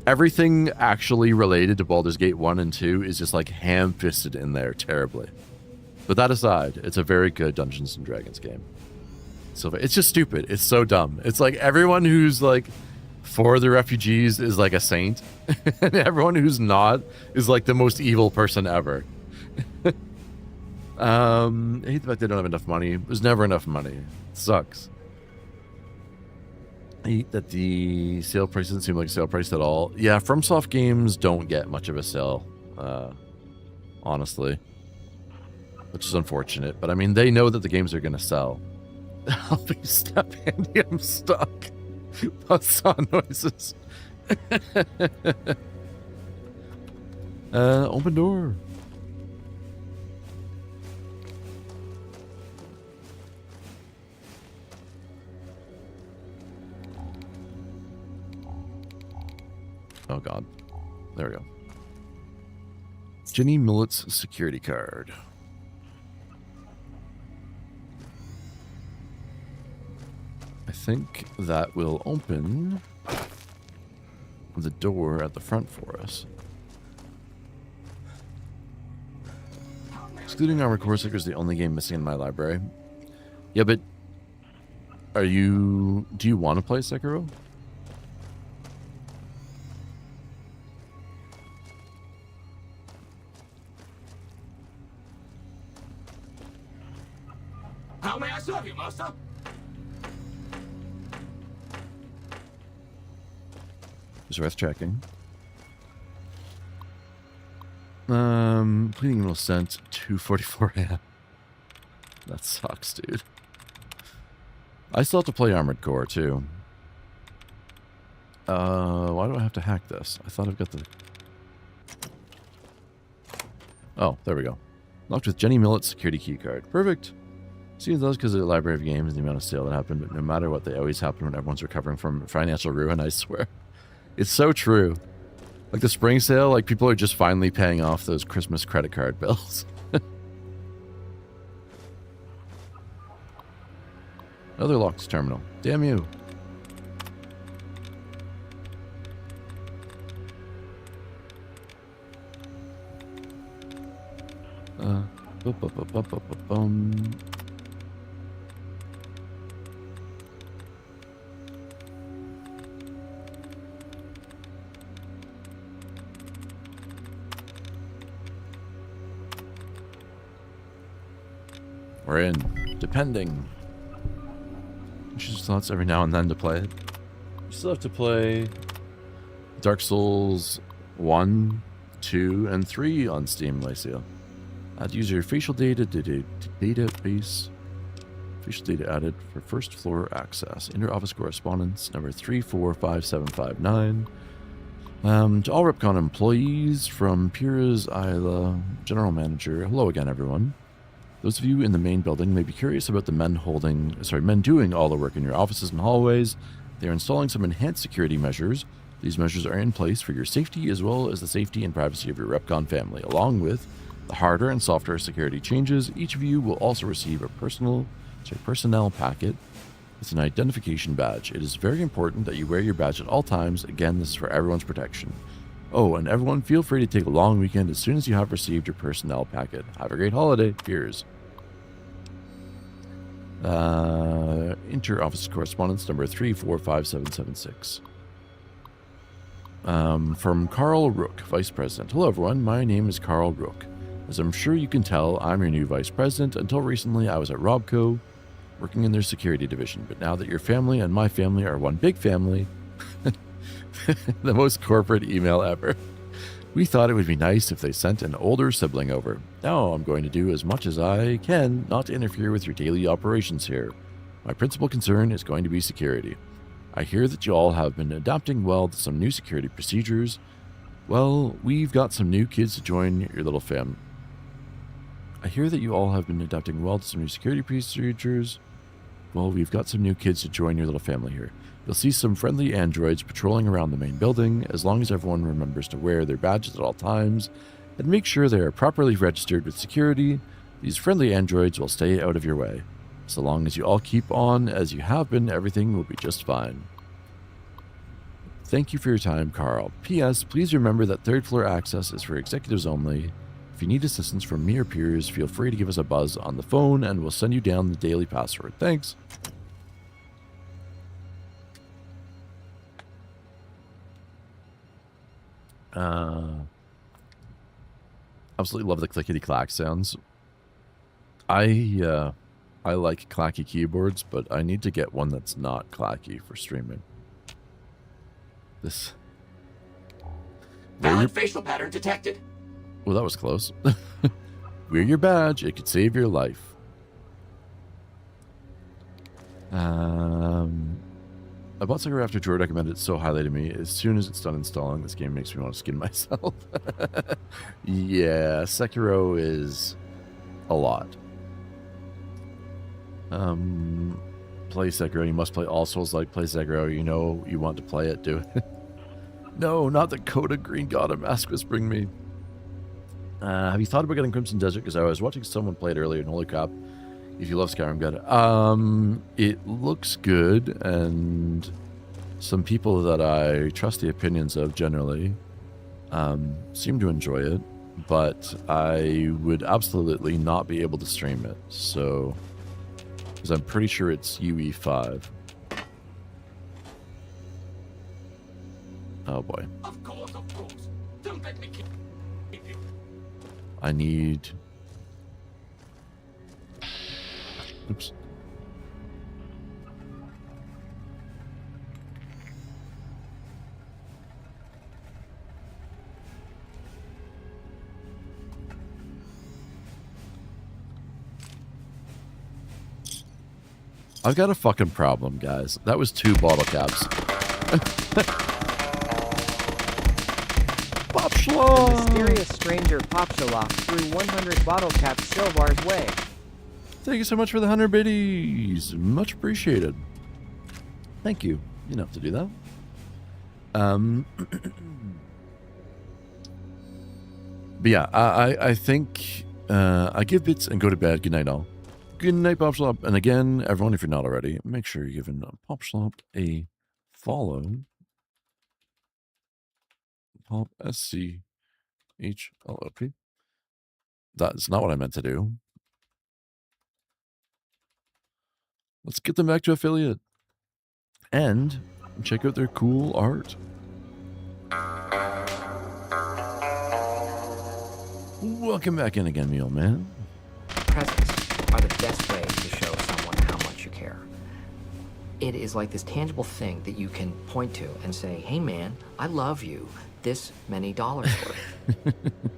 everything actually related to Baldur's Gate 1 and 2 is just like ham-fisted in there terribly. But that aside, it's a very good Dungeons & Dragons game. So it's just stupid. It's so dumb. It's like everyone who's like for the refugees is like a saint, and everyone who's not is like the most evil person ever. I hate the fact they don't have enough money. There's never enough money. It sucks. I hate that the sale price doesn't seem like a sale price at all. Yeah, FromSoft games don't get much of a sale, honestly. Which is unfortunate. But I mean, they know that the games are going to sell. I'll be step handy, I'm stuck. Saw noises. Open door. Oh god. There we go. Jenny Millet's security card. I think that will open the door at the front for us. Excluding Armored Core Seeker is the only game missing in my library. Yeah, but do you want to play Sekiro? How may I serve you, master? It's worth checking. Pleading will sent 2:44 a.m. That sucks, dude. I still have to play Armored Core too. Why do I have to hack this? I thought I've got the... Oh, there we go. Locked with Jenny Millet's security key card. Perfect. Seems those because of the library of games and the amount of sale that happened, but no matter what, they always happen when everyone's recovering from financial ruin, I swear. It's so true. Like the spring sale, like people are just finally paying off those Christmas credit card bills. Another locked terminal. Damn you. We're in. Depending. She just thoughts every now and then to play it. You still have to play Dark Souls 1, 2, and 3 on Steam, Lacio. Add user facial data database. Facial data added for first floor access. Inter-office correspondence number 3457559. To all Ripcon employees from Pira's Isla General Manager. Hello again, everyone. Those of you in the main building may be curious about the men doing all the work in your offices and hallways. They are installing some enhanced security measures. These measures are in place for your safety as well as the safety and privacy of your Repcon family. Along with the hardware and software security changes, each of you will also receive a personnel packet. It's an identification badge. It is very important that you wear your badge at all times. Again, this is for everyone's protection. Oh, and everyone, feel free to take a long weekend as soon as you have received your personnel packet. Have a great holiday. Cheers. Inter-office correspondence number 345776. From Carl Rook, Vice President. Hello, everyone. My name is Carl Rook. As I'm sure you can tell, I'm your new Vice President. Until recently, I was at Robco, working in their security division. But now that your family and my family are one big family, the most corporate email ever, we thought it would be nice if they sent an older sibling over. Now I'm going to do as much as I can not to interfere with your daily operations here. My principal concern is going to be security. I hear that you all have been adapting well to some new security procedures. Well, we've got some new kids to join your little fam. I hear that you all have been adapting well to some new security procedures. Well, we've got some new kids to join your little family here. You'll see some friendly androids patrolling around the main building, as long as everyone remembers to wear their badges at all times and make sure they are properly registered with security. These friendly androids will stay out of your way. So long as you all keep on as you have been, everything will be just fine. Thank you for your time, Carl. P.S. Please remember that third floor access is for executives only. If you need assistance from me or peers, feel free to give us a buzz on the phone and we'll send you down the daily password. Thanks. Absolutely love the clickety clack sounds. I like clacky keyboards, but I need to get one that's not clacky for streaming. This Valid facial pattern detected. Well, that was close. Wear your badge. It could save your life. I bought Sekiro after Drew recommended it so highly to me. As soon as it's done installing, this game makes me want to skin myself. Yeah, Sekiro is a lot. Play Sekiro. You must play all Souls like play Sekiro. You know you want to play it, do it. No, not the Coda Green God of Mask Whispering me. Have you thought about getting Crimson Desert? Because I was watching someone play it earlier, and holy crap, if you love Skyrim, get it. It looks good, and some people that I trust the opinions of generally seem to enjoy it, but I would absolutely not be able to stream it, so, because I'm pretty sure it's UE5. Oh boy. Of course. Don't let me keep you. I need... Oops. I've got a fucking problem, guys. That was 2 bottle caps. The mysterious stranger Popshalok threw 100 bottle caps Silvar's way. Thank you so much for the 100 biddies. Much appreciated. Thank you. You don't have to do that. But yeah, I think I give bits and go to bed. Good night, all. Good night, Popshlop. And again, everyone, if you're not already, make sure you're giving Popshlop a follow. Pop SCHLOP. That's not what I meant to do. Let's get them back to affiliate. And check out their cool art. Welcome back in again, Meal Man. Presents are the best way to show someone how much you care. It is like this tangible thing that you can point to and say, hey man, I love you. This many dollars worth.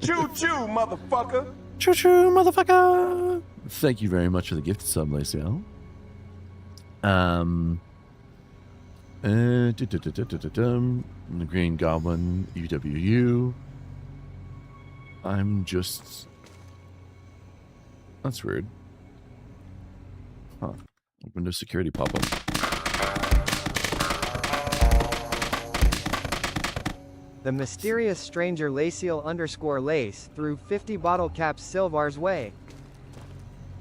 Choo-choo, motherfucker! Choo-choo, motherfucker! Thank you very much for the gift sub, Laciel. The Green Goblin, UWU. I'm just... That's weird. Huh. Windows security pop-up. The mysterious stranger Laciel_Lace threw 50 bottle caps Silvar's way.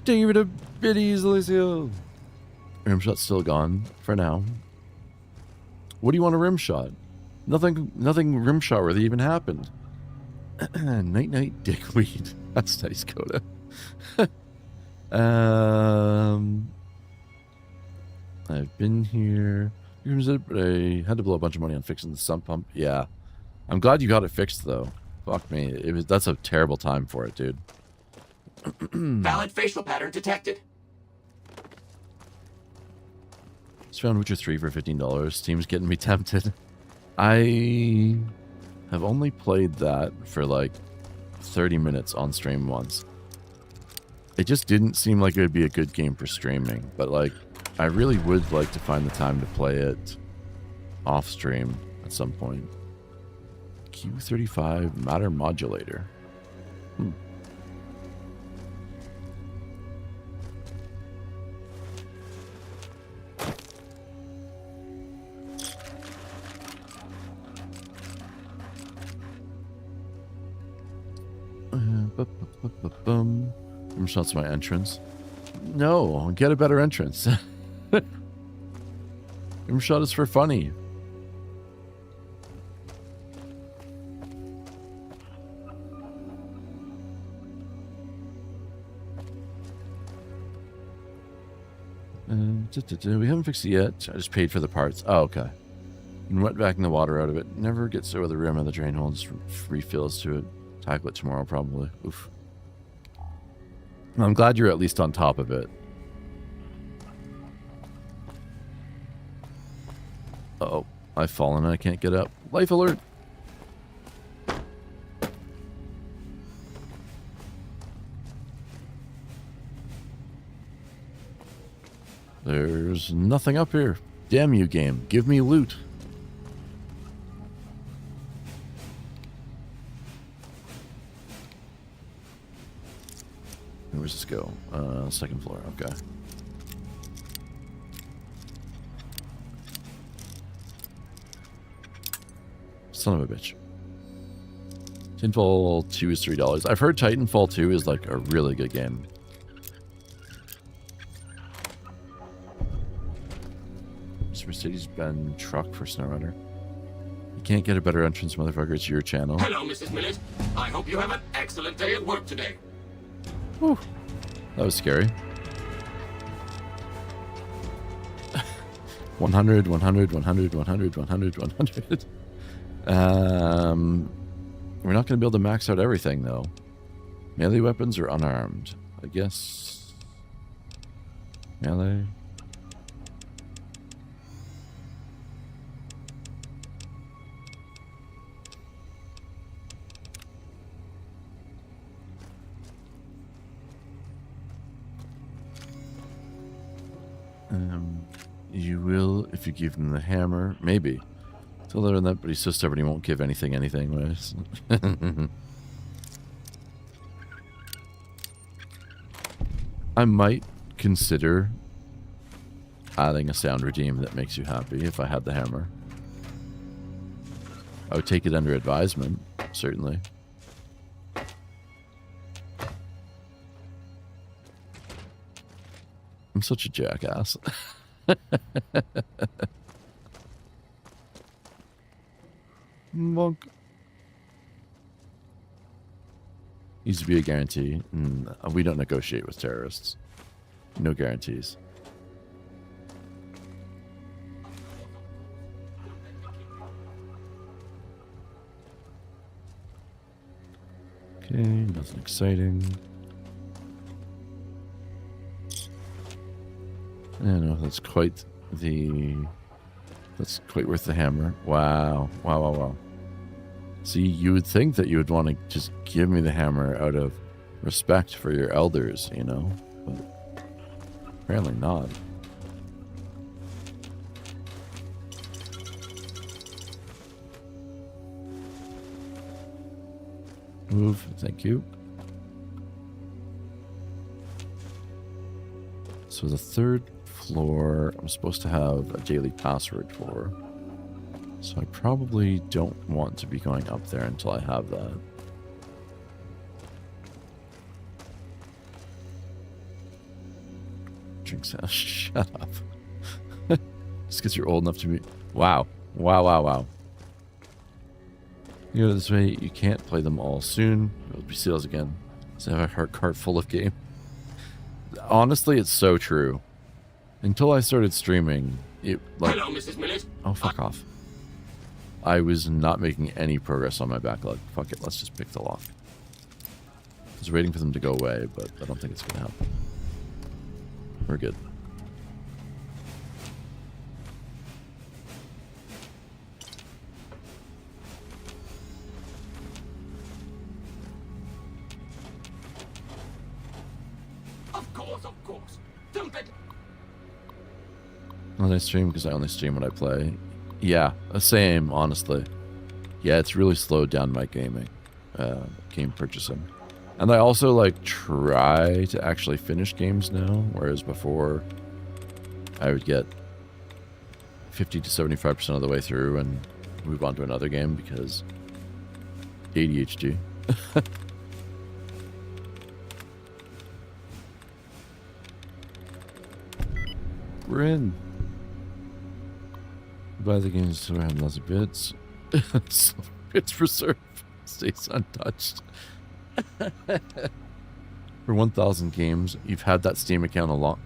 Dang it, a biddies, Alicia. Rimshot's still gone for now. What do you want a rimshot? Nothing rimshot worthy even happened. Night night dickweed. That's nice, Coda. I've been here. But I had to blow a bunch of money on fixing the sump pump. Yeah. I'm glad you got it fixed though. Fuck me. That's a terrible time for it, dude. Valid facial pattern detected. Just found Witcher 3 for $15. Steam's getting me tempted. I have only played that for like 30 minutes on stream once. It just didn't seem like it would be a good game for streaming, but like I really would like to find the time to play it off stream at some point. Q35 matter modulator. Rimshot's my entrance. No, get a better entrance. Rimshot is for funny. We haven't fixed it yet. I just paid for the parts. Oh, okay. And wet backing the water out of it. Never gets over the rim of the drain hole. Just refills to it. Tackle it tomorrow, probably. Oof. I'm glad you're at least on top of it. Uh-oh. I've fallen and I can't get up. Life alert! There's nothing up here. Damn you, game. Give me loot. Where's this go? Second floor. Okay. Son of a bitch. Titanfall 2 is $3. I've heard Titanfall 2 is like a really good game. Mercedes-Benz truck for SnowRunner. You can't get a better entrance, motherfucker. It's your channel. Hello, Mrs. Millet. I hope you have an excellent day at work today. Whew. That was scary. 100, 100, 100, 100, 100, 100. We're not going to be able to max out everything, though. Melee weapons or unarmed? I guess... melee... you will if you give him the hammer. Maybe. Tell her that, but he's so stubborn he won't give anything anyways. I might consider adding a sound redeem that makes you happy if I had the hammer. I would take it under advisement, certainly. I'm such a jackass. Monk. Needs to be a guarantee. We don't negotiate with terrorists. No guarantees. Okay, nothing exciting. I don't know if that's quite worth the hammer. Wow. Wow, wow, wow. See, you would think that you would want to just give me the hammer out of respect for your elders, you know? But apparently not. Move, thank you. So the third floor, I'm supposed to have a daily password for. So I probably don't want to be going up there until I have that. Drink sound. Shut up. Just because you're old enough to be... Wow. Wow. You go this way, you can't play them all soon. It'll be sales again. So I have a heart cart full of game. Honestly, it's so true. Until I started streaming, it like... Hello, Mrs. Millet. Oh, fuck off. I was not making any progress on my backlog. Fuck it, let's just pick the lock. I was waiting for them to go away, but I don't think it's going to happen. We're good. Of course. Dump it. When I stream, because I only stream when I play. Yeah, the same, honestly. Yeah, it's really slowed down my game purchasing. And I also, like, try to actually finish games now, whereas before I would get 50 to 75% of the way through and move on to another game because ADHD. We're in. Buy the games so I have lots of bits. So bits reserved stays untouched. For 1,000 games, you've had that Steam account a lot.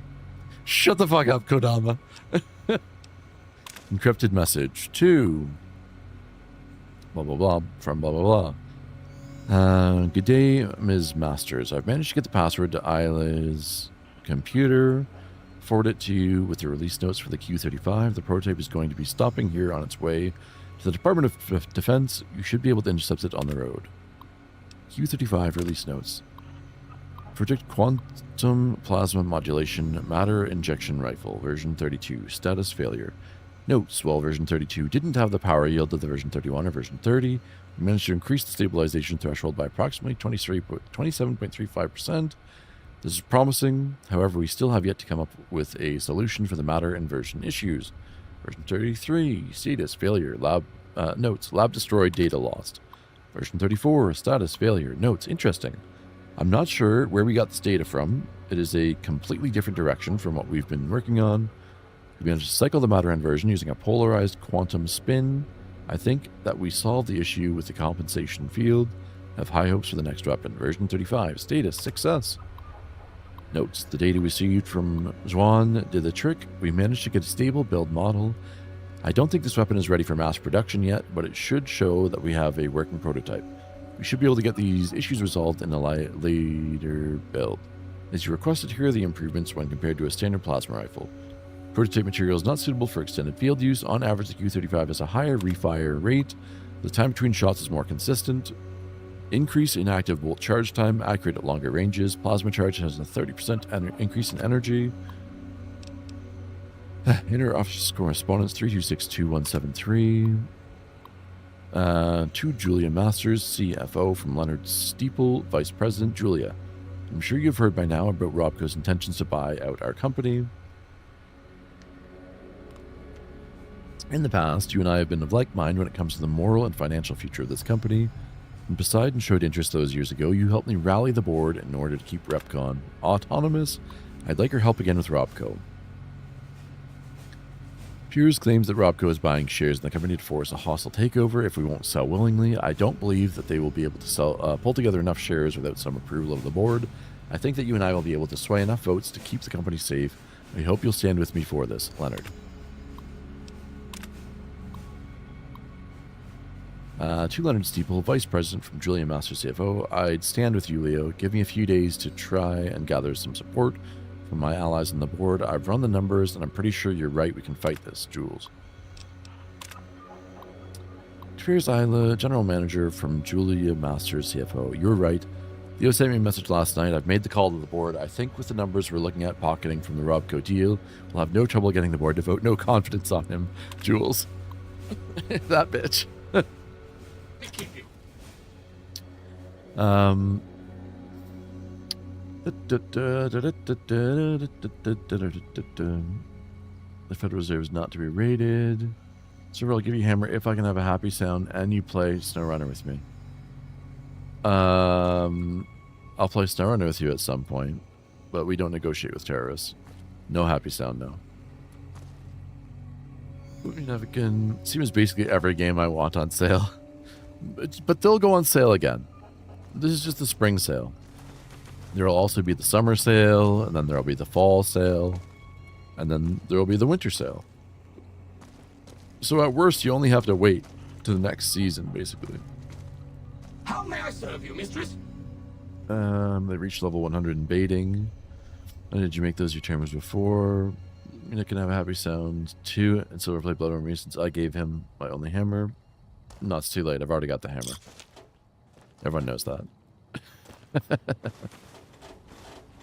Shut the fuck up, Kodama. Encrypted message to blah blah blah from blah blah blah. Good day, Ms. Masters. I've managed to get the password to Isla's computer. Forward it to you with the release notes for the Q-35. The prototype is going to be stopping here on its way to the Department of Defense. You should be able to intercept it on the road. Q-35 release notes. Project Quantum Plasma Modulation Matter Injection Rifle, version 32. Status failure. Notes, while version 32 didn't have the power yield of the version 31 or version 30, we managed to increase the stabilization threshold by approximately 27.35%. This is promising, however, we still have yet to come up with a solution for the matter inversion issues. Version 33, status failure, notes, lab destroyed, data lost. Version 34, status failure, notes, interesting. I'm not sure where we got this data from. It is a completely different direction from what we've been working on. We managed to cycle the matter inversion using a polarized quantum spin. I think that we solved the issue with the compensation field. Have high hopes for the next weapon. Version 35, status, success. Notes, the data we received from Zwan did the trick. We managed to get a stable build model. I don't think this weapon is ready for mass production yet, but it should show that we have a working prototype. We should be able to get these issues resolved in a later build. As you requested, here are the improvements when compared to a standard plasma rifle. Prototype material is not suitable for extended field use. On average, the Q-35 has a higher refire rate. The time between shots is more consistent. Increase in active bolt charge time, accurate at longer ranges. Plasma charge has a 30% increase in energy. Inner office correspondence 3262173. To Julia Masters, CFO from Leonard Steeple, Vice President Julia. I'm sure you've heard by now about Robco's intentions to buy out our company. In the past, you and I have been of like mind when it comes to the moral and financial future of this company. When Poseidon showed interest those years ago, you helped me rally the board in order to keep Repcon autonomous. I'd like your help again with Robco. Piers claims that Robco is buying shares in the company to force a hostile takeover if we won't sell willingly. I don't believe that they will be able to pull together enough shares without some approval of the board. I think that you and I will be able to sway enough votes to keep the company safe. I hope you'll stand with me for this, Leonard. To Leonard Steeple, Vice President from Julia Master CFO, I'd stand with you, Leo. Give me a few days to try and gather some support from my allies on the board. I've run the numbers, and I'm pretty sure you're right. We can fight this, Jules. Tveres Isla, General Manager from Julia Master CFO. You're right. Leo sent me a message last night. I've made the call to the board. I think with the numbers we're looking at pocketing from the Robco deal, we'll have no trouble getting the board to vote. No confidence on him, Jules. That bitch. The Federal Reserve is not to be raided. Silvar, I'll give you hammer if I can have a happy sound and you play SnowRunner with me. I'll play SnowRunner with you at some point, but we don't negotiate with terrorists. No happy sound, no. Seems basically every game I want on sale. But they'll go on sale again. This is just the spring sale. There will also be the summer sale, and then there will be the fall sale, and then there will be the winter sale. So at worst, you only have to wait to the next season, basically. How may I serve you, mistress? They reached level 100 in baiting. Did you make those your terms before? You can have a happy sound. 2 and Silvar played Blood Army since I gave him my only hammer. No, it's too late. I've already got the hammer. Everyone knows that.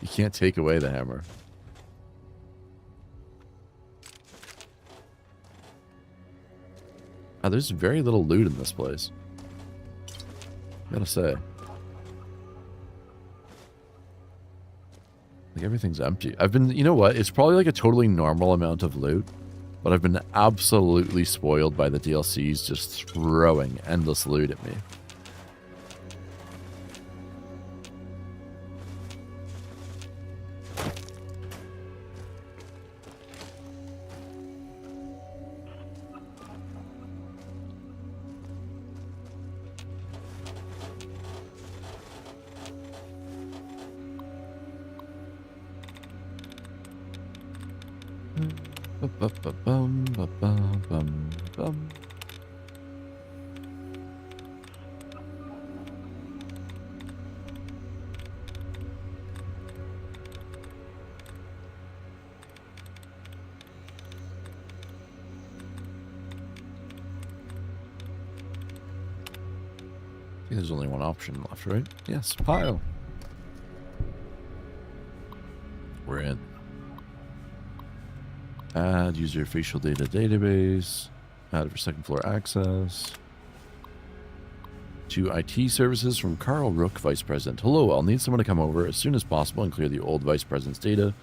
You can't take away the hammer. There's very little loot in this place. Gotta say. Like, everything's empty. I've been, you know what? It's probably like a totally normal amount of loot, but I've been absolutely spoiled by the DLCs just throwing endless loot at me. Bum. I think there's only one option left, right? Yes, pile. We're in. Add user facial data database. Add for second floor access. To IT services from Carl Rook, Vice President. Hello, I'll need someone to come over as soon as possible and clear the old Vice President's data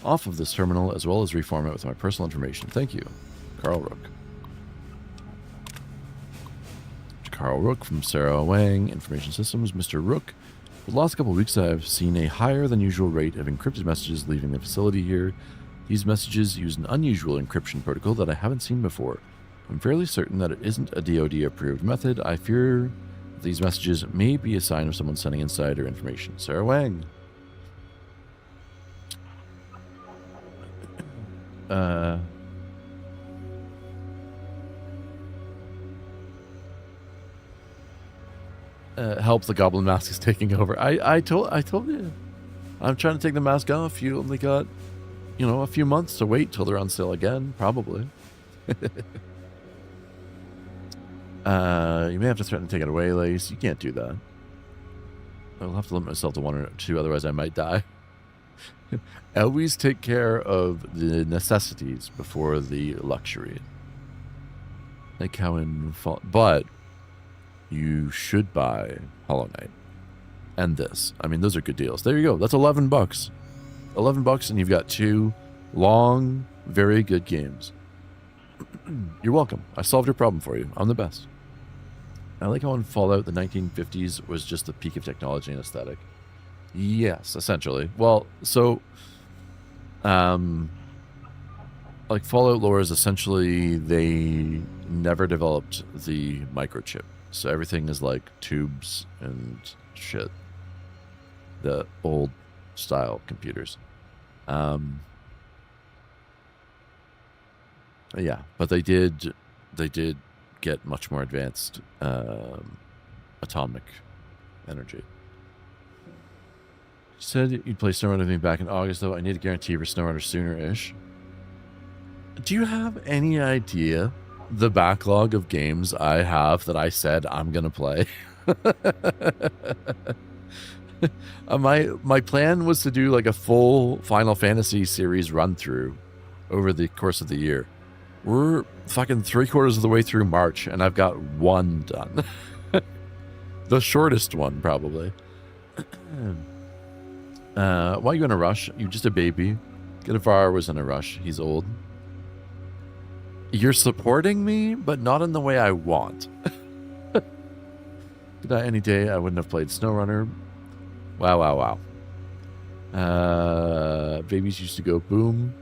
off of this terminal, as well as reform it with my personal information. Thank you, Carl Rook. Carl Rook from Sarah Wang, Information Systems. Mr. Rook, for the last couple of weeks I've seen a higher than usual rate of encrypted messages leaving the facility here. These messages use an unusual encryption protocol that I haven't seen before. I'm fairly certain that it isn't a DoD-approved method. I fear these messages may be a sign of someone sending insider information. Sarah Wang. Help, the goblin mask is taking over. I told you. I'm trying to take the mask off. You only got, you know, a few months to wait till they're on sale again, probably. You may have to threaten to take it away, Lace. You can't do that. I'll have to limit myself to 1 or 2, otherwise I might die. Always take care of the necessities before the luxury. Like how in fall, but you should buy Hollow Knight and this. I mean, those are good deals. There you go. That's $11. $11, and you've got 2 long, very good games. You're welcome. I solved your problem for you. I'm the best. I like how in Fallout the 1950s was just the peak of technology and aesthetic. Yes, essentially. Well, so like Fallout lore is essentially they never developed the microchip. So everything is like tubes and shit. The old style computers. Yeah, but they did get much more advanced atomic energy. You said you'd play SnowRunner with me back in August, though. I need a guarantee for SnowRunner sooner-ish. Do you have any idea the backlog of games I have that I said I'm gonna play? My plan was to do like a full Final Fantasy series run through over the course of the year. We're fucking 3/4 of the way through March, and I've got 1 done. The shortest one, probably. Why are you in a rush? You're just a baby. Silvar was in a rush. He's old. You're supporting me, but not in the way I want. Could I any day I wouldn't have played SnowRunner. Wow, wow, wow. Babies used to go boom.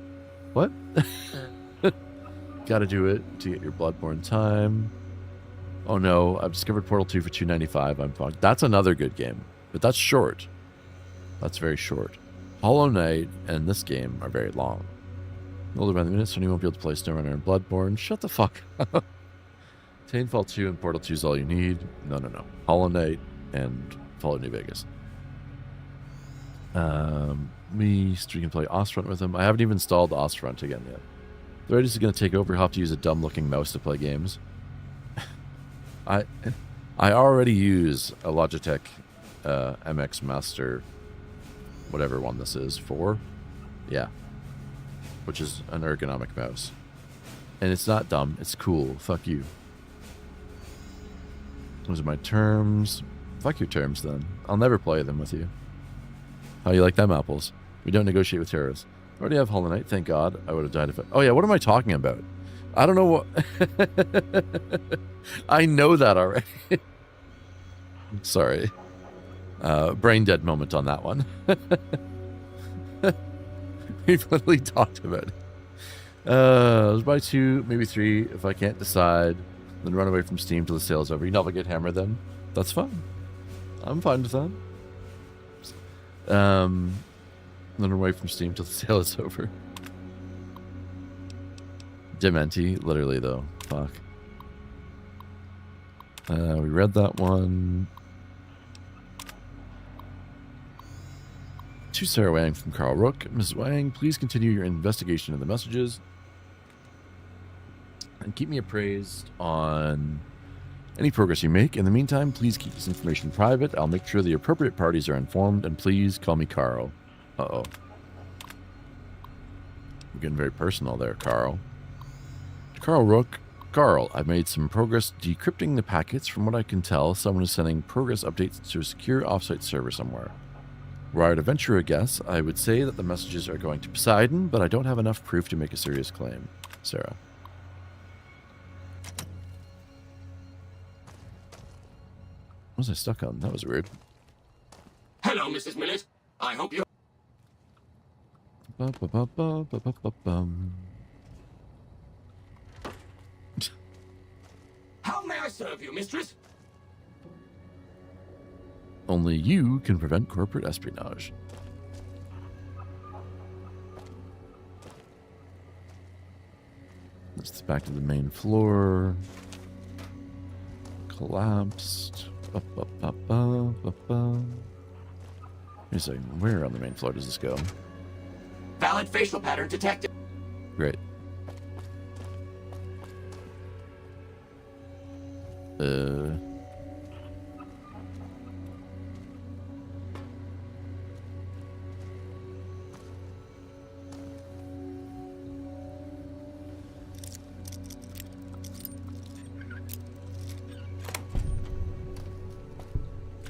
What? Gotta do it to get your Bloodborne time. Oh no, I've discovered Portal 2 for $2.95. I'm fucked. That's another good game, but that's short. That's very short. Hollow Knight and this game are very long. Older by the minute, so you won't be able to play SnowRunner and Bloodborne. Shut the fuck up. Tainfall 2 and Portal 2 is all you need. No. Hollow Knight and Fallout New Vegas. We can play Ostfront with him. I haven't even installed Ostfront again yet. The Raiders is going to take over. He'll have to use a dumb-looking mouse to play games. I already use a Logitech MX Master, whatever one this is, 4? Yeah. Which is an ergonomic mouse. And it's not dumb. It's cool. Fuck you. Those are my terms. Fuck your terms, then. I'll never play them with you. How you like them apples? We don't negotiate with terrorists. I already have Hollow Knight. Thank God. I would have died if it... Oh, yeah. What am I talking about? I don't know what... I know that already. Sorry. Brain dead moment on that one. We've literally talked about it. I'll buy 2, maybe 3 if I can't decide. Then run away from Steam till the sale is over. You never get Hammer then. That's fine. I'm fine with that. Then run away from Steam till the sale is over. Dementi, literally though. Fuck. We read that one. To Sarah Wang from Carl Rook. Ms. Wang, please continue your investigation of the messages and keep me appraised on any progress you make. In the meantime, please keep this information private. I'll make sure the appropriate parties are informed, and please call me Carl. Uh-oh. We're getting very personal there, Carl. Carl Rook. Carl, I've made some progress decrypting the packets. From what I can tell, someone is sending progress updates to a secure offsite server somewhere. Were I to venture a guess, I would say that the messages are going to Poseidon, but I don't have enough proof to make a serious claim. Sarah. What was I stuck on? That was weird. Hello, Mrs. Millet. I hope you... How may I serve you, mistress? Only you can prevent corporate espionage. Let's back to the main floor. Collapsed. Wait a second. Where on the main floor does this go? Valid facial pattern detected. Great.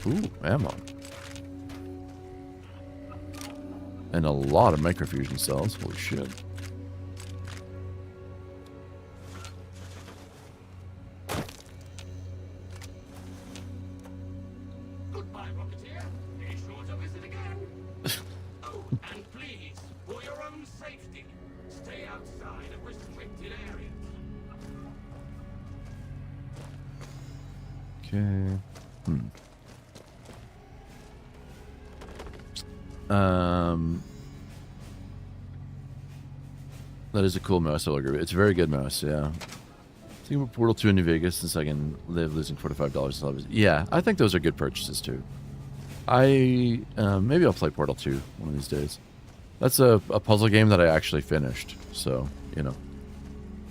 Ooh, ammo. And a lot of microfusion cells. Holy shit. Goodbye, Rocketeer. Be sure to visit again. Oh, and please, for your own safety, stay outside of restricted areas. Okay. That is a cool mouse, I'll agree. It's a very good mouse, yeah. Think about Portal 2 in New Vegas since I can live losing $45. Yeah, I think those are good purchases too. Maybe I'll play Portal 2 one of these days. That's a puzzle game that I actually finished, so, you know.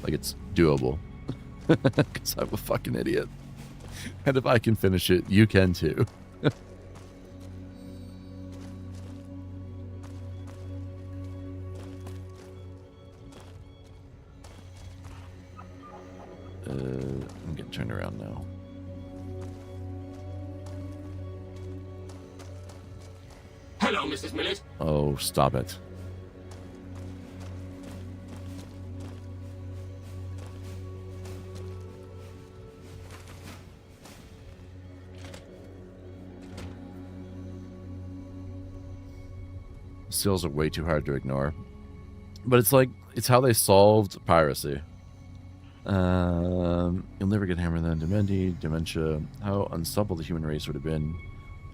Like, it's doable. Because I'm a fucking idiot. And if I can finish it, you can too. I'm getting turned around now. Hello, Mrs. Millet. Oh, stop it. Seals are way too hard to ignore. But it's like, it's how they solved piracy. You'll never get hammered then. Dementia. How unstoppable the human race would have been.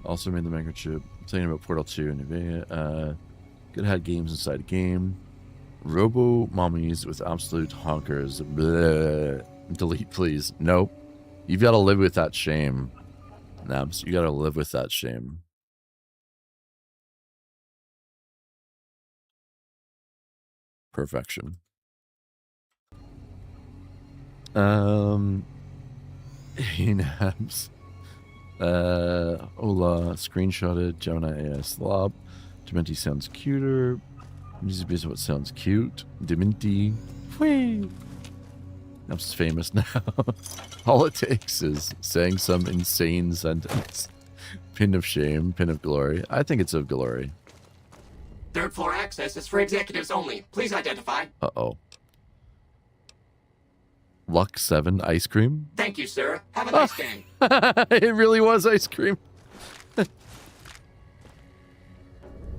Also made the microchip. Saying about Portal 2 and Nvidia. Could have had games inside a game. Robo mommies with absolute honkers. Bleh. Delete, please. Nope. You've got to live with that shame. Nabs, you got to live with that shame. Perfection. Nabs. Ola screenshotted. Gemini AS Slob. Dementi sounds cuter. This is what sounds cute. Dementi. Whee! Nabs is famous now. All it takes is saying some insane sentence. Pin of shame, pin of glory. I think it's of glory. Third floor access is for executives only. Please identify. Uh-oh. Luck 7 ice cream? Thank you, sir. Have a nice day. It really was ice cream.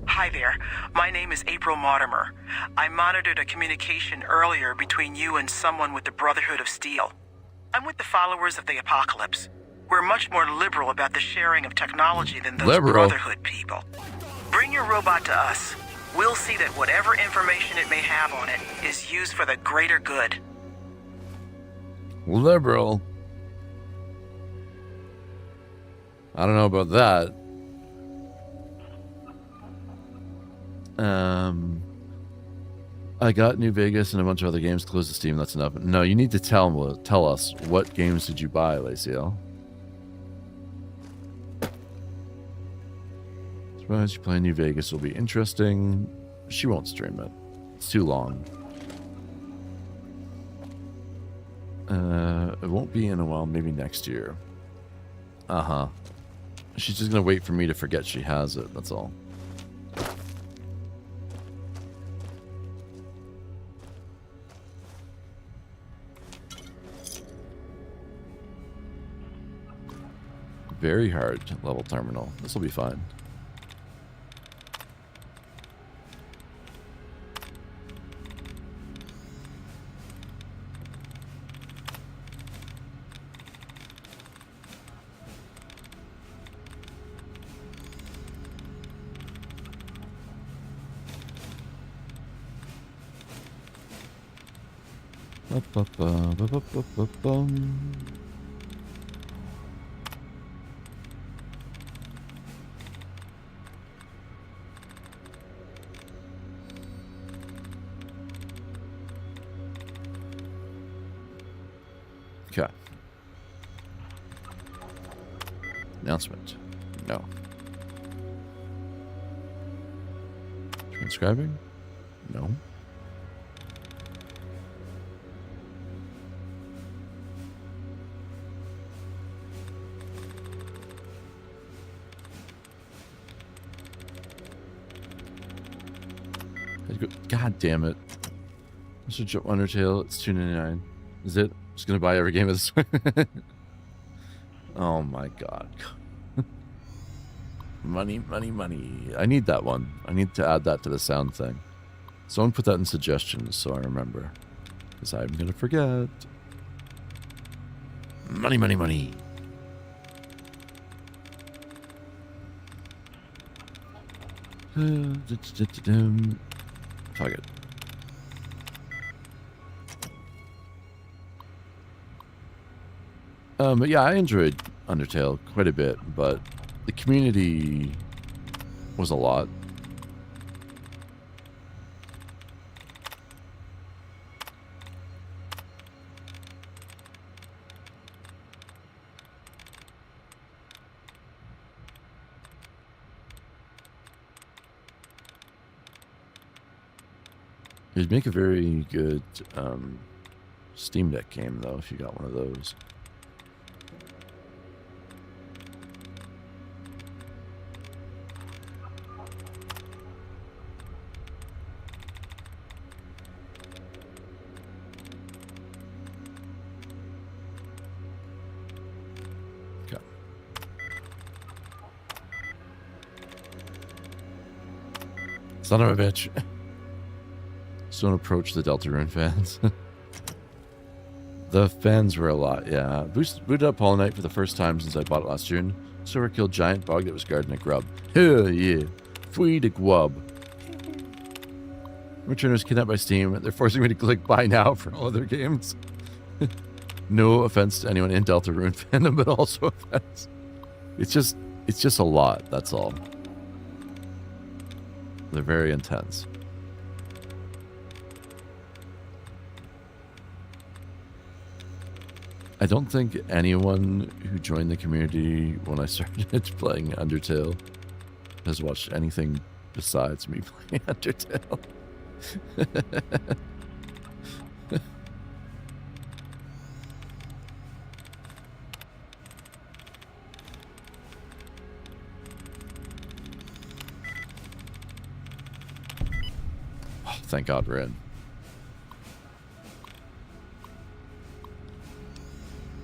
Hi there. My name is April Mortimer. I monitored a communication earlier between you and someone with the Brotherhood of Steel. I'm with the followers of the Apocalypse. We're much more liberal about the sharing of technology than those Brotherhood people. Bring your robot to us. We'll see that whatever information it may have on it is used for the greater good. Liberal. I don't know about that. I got New Vegas and a bunch of other games close to Steam. That's enough. No, you need to tell us what games did you buy, Laciel. Suppose you play New Vegas will be interesting. She won't stream it. It's too long. It won't be in a while. Maybe next year. Uh-huh. She's just gonna wait for me to forget she has it. That's all. Very hard level terminal. This will be fine. Okay. Announcement. No. Transcribing? No. God damn it. Mr. Joe Undertale, it's $2.99. Is it? I'm just gonna buy every game of this. Oh my god. Money, money, money. I need that one. I need to add that to the sound thing. Someone put that in suggestions so I remember. Because I'm gonna forget. Money, money, money. Fuck it. But yeah, I enjoyed Undertale quite a bit, but the community was a lot. It'd make a very good Steam Deck game, though, if you got one of those. Son of a bitch. Just don't approach the Deltarune fans. The fans were a lot, yeah. Booted up Hollow Knight for the first time since I bought it last June. So I killed giant bug that was guarding a grub. Hell yeah. Fui de gwub. Return was kidnapped by Steam. They're forcing me to click buy now for all other games. No offense to anyone in Deltarune fandom, but also offense. It's just a lot, that's all. They're very intense. I don't think anyone who joined the community when I started playing Undertale has watched anything besides me playing Undertale. Oh, thank God we're in.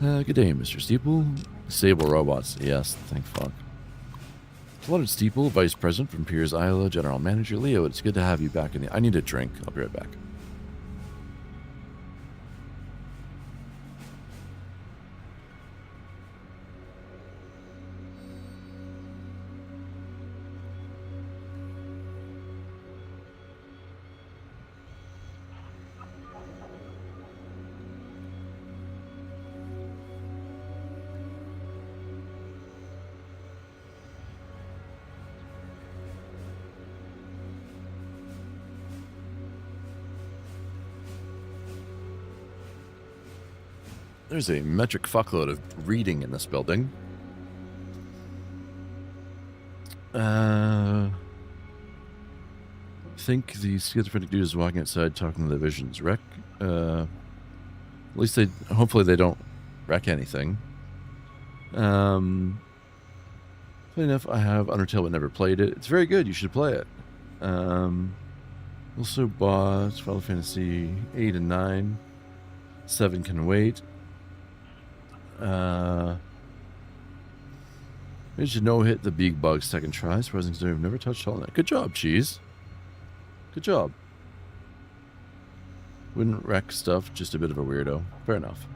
Good day, Mr. Steeple. Disable robots. Yes, thank fuck. Flooded Steeple, Vice President from Piers Isla, General Manager Leo. It's good to have you back in the... I need a drink. I'll be right back. There's a metric fuckload of reading in this building. I think the schizophrenic dude is walking outside talking to the visions. Wreck? At least they... Hopefully they don't wreck anything. Funny enough, I have Undertale but never played it. It's very good. You should play it. Also bought Final Fantasy 8 and 9. 7 can wait. Maybe should no-hit the big bug second try. Surprising because I've never touched Hollow Knight. Good job, Cheese. Good job. Wouldn't wreck stuff, just a bit of a weirdo. Fair enough.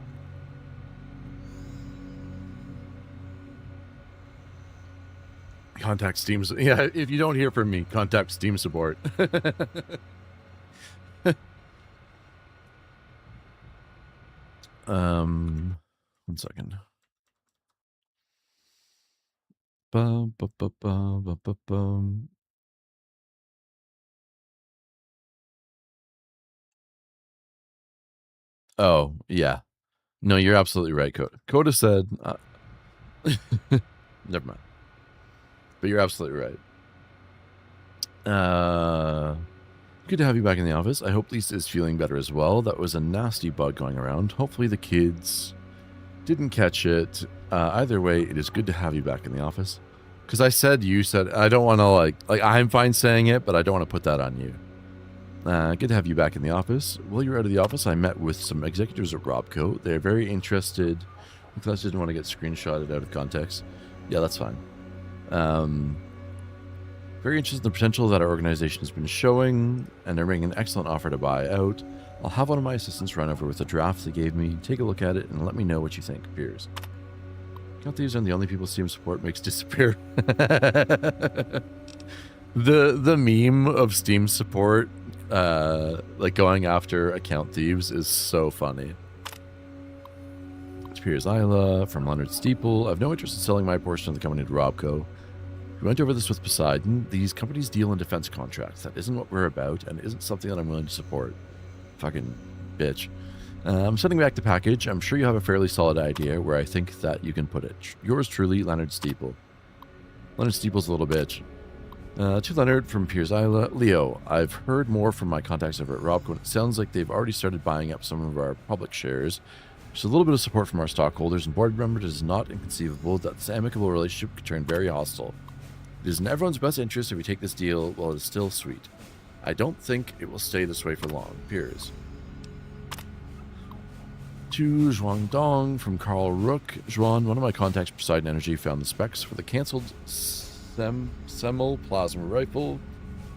Contact Steam... Yeah, if you don't hear from me, contact Steam support. One second. Bum, bum, bum, bum, bum, bum, bum. Oh, yeah. No, you're absolutely right, Coda. Coda said... Never mind. But you're absolutely right. Good to have you back in the office. I hope Lisa is feeling better as well. That was a nasty bug going around. Hopefully the kids didn't catch it. Either way, it is good to have you back in the office. Because you said, I don't want to like I'm fine saying it, but I don't want to put that on you. Good to have you back in the office. While you were out of the office, I met with some executives at Robco. They're very interested. Because I didn't want to get screenshotted out of context. Yeah, that's fine. Very interested in the potential that our organization has been showing, and they're making an excellent offer to buy out. I'll have one of my assistants run over with the draft they gave me, take a look at it, and let me know what you think, Piers. Can't these are the only people Steam support makes disappear? The meme of Steam support, like going after account thieves, is so funny. It's Piers Isla from Leonard Steeple. I have no interest in selling my portion of the company to Robco. We went over this with Poseidon. These companies deal in defense contracts. That isn't what we're about, and isn't something that I'm willing to support. Fucking bitch. I'm sending back the package. I'm sure you have a fairly solid idea where I think that you can put it. Yours truly, Leonard Steeple. Leonard Steeple's a little bitch. To Leonard from Piers Isla. Leo, I've heard more from my contacts over at Robco, and it sounds like they've already started buying up some of our public shares. There's a little bit of support from our stockholders and board members. It is not inconceivable that this amicable relationship could turn very hostile. It is in everyone's best interest if we take this deal while it is still sweet. I don't think it will stay this way for long. Piers. To Zhuang Dong from Carl Rook. Zhuan, one of my contacts, Poseidon Energy, found the specs for the cancelled Semel plasma rifle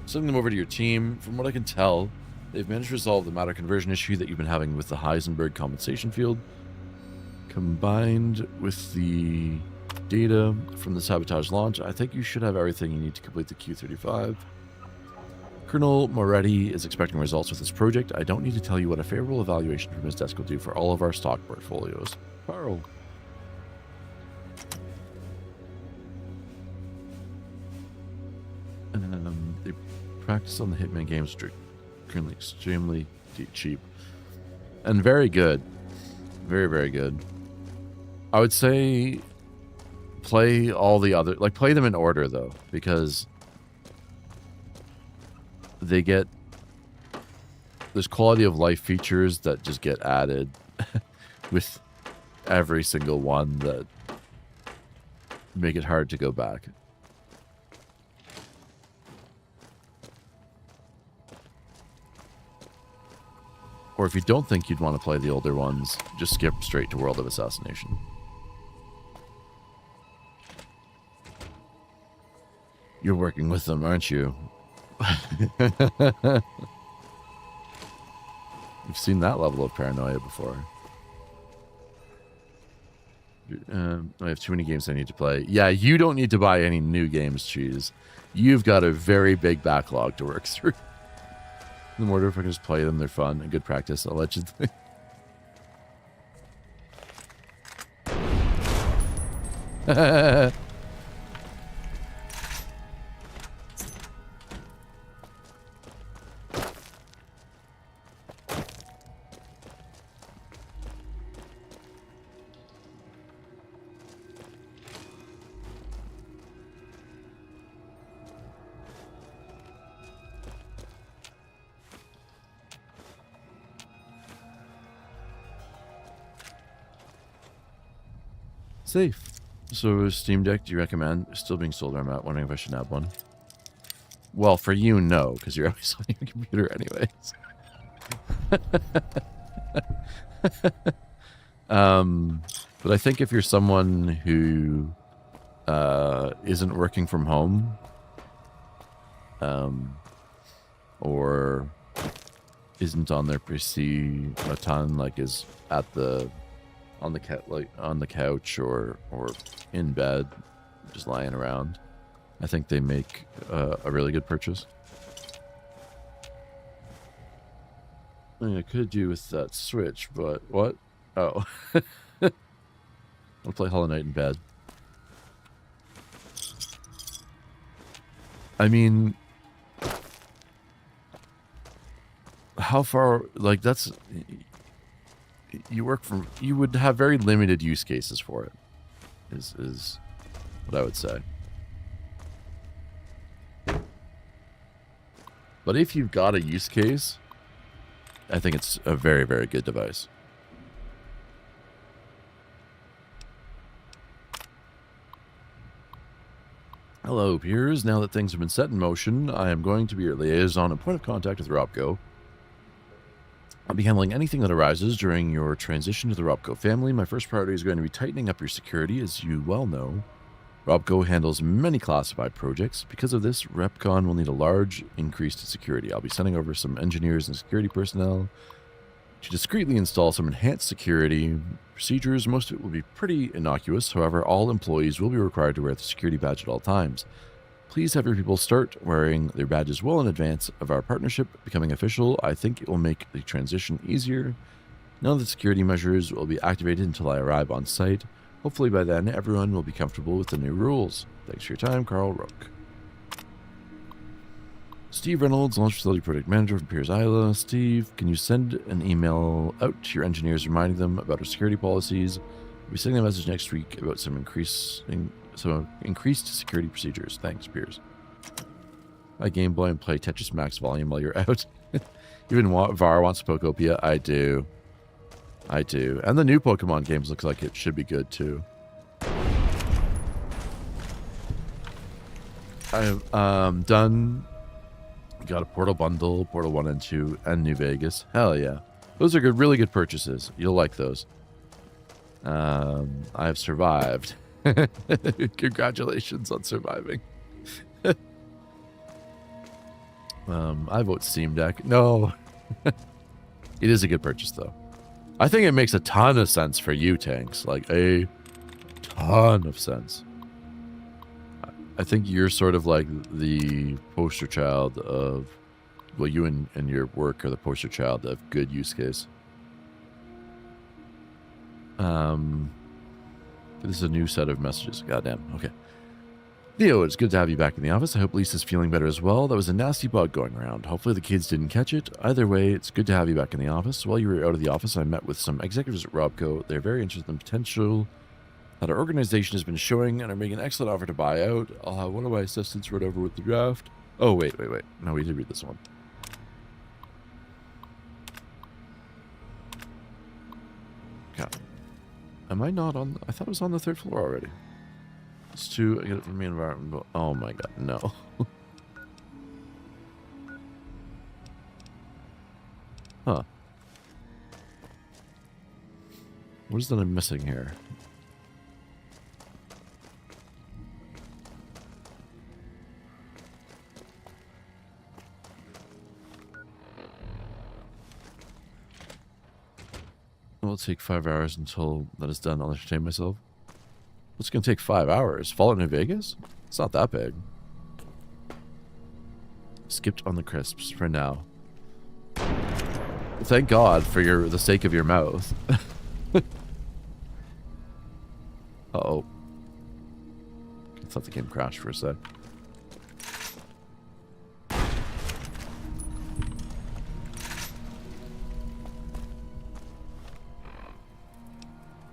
Sending them over to your team. From what I can tell, they've managed to resolve the matter conversion issue that you've been having with the Heisenberg compensation field. Combined with the data from the sabotage launch, I think you should have everything you need to complete the Q-35. Colonel Moretti is expecting results with this project. I don't need to tell you what a favorable evaluation from his desk will do for all of our stock portfolios. Carl. They practice on the Hitman games, which are currently extremely cheap. And very good. Very, very good. I would say play all the other... Like, play them in order, though, because they get... There's quality of life features that just get added with every single one that make it hard to go back. Or if you don't think you'd want to play the older ones, just skip straight to World of Assassination. You're working with them, aren't you? You've seen that level of paranoia before. I have too many games I need to play. Yeah, you don't need to buy any new games, Cheese. You've got a very big backlog to work through. The more if I can just play them, they're fun and good practice, allegedly. Safe. So, Steam Deck, do you recommend? Still being sold, I'm out. Wondering if I should have one. Well, for you, no, because you're always on your computer anyways. But I think if you're someone who isn't working from home, or isn't on their PC a ton, like is at the on the couch or in bed, just lying around, I think they make a really good purchase. I mean, I could do with that Switch, but what? Oh, I'll play Hollow Knight in bed. I mean, how far? Like that's. You would have very limited use cases for it, is what I would say. But if you've got a use case, I think it's a very, very good device. Hello, peers. Now that things have been set in motion, I am going to be your liaison and point of contact with Robco. I'll be handling anything that arises during your transition to the Robco family. My first priority is going to be tightening up your security. As you well know, Robco handles many classified projects. Because of this, RepCon will need a large increase to security. I'll be sending over some engineers and security personnel to discreetly install some enhanced security procedures. Most of it will be pretty innocuous. However, all employees will be required to wear the security badge at all times. Please have your people start wearing their badges well in advance of our partnership becoming official. I think it will make the transition easier. None of the security measures will be activated until I arrive on site. Hopefully by then, everyone will be comfortable with the new rules. Thanks for your time, Carl Rook. Steve Reynolds, Launch Facility Project Manager from Piers Isla. Steve, can you send an email out to your engineers reminding them about our security policies? We'll be sending a message next week about some increased security procedures. Thanks, Piers. I Game Boy and play Tetris Max Volume while you're out. Even Var wants Pokopia. I do. And the new Pokemon games looks like it should be good too. I've done. Got a Portal Bundle, Portal 1 and 2, and New Vegas. Hell yeah. Those are good, really good purchases. You'll like those. I have survived. Congratulations on surviving. I vote Steam Deck. No. It is a good purchase, though. I think it makes a ton of sense for you, Tanks. Like, a ton of sense. I think you're sort of like the poster child of... Well, you and your work are the poster child of good use case. This is a new set of messages. Goddamn. Okay. Theo, it's good to have you back in the office. I hope Lisa's feeling better as well. That was a nasty bug going around. Hopefully the kids didn't catch it. Either way, it's good to have you back in the office. While you were out of the office, I met with some executives at Robco. They're very interested in the potential that our organization has been showing and are making an excellent offer to buy out. I'll have one of my assistants run over with the draft. Oh, wait. No, we did read this one. God. Am I not on... I thought it was on the 3rd floor already. It's too... I get it from the environment. Oh my god, no. Huh. What is that I'm missing here? It'll take 5 hours until that is done. I'll entertain myself. What's going to take 5 hours? Fallout New Vegas? It's not that big. Skipped on the crisps for now. Thank God for the sake of your mouth. Uh-oh. I thought the game crashed for a sec.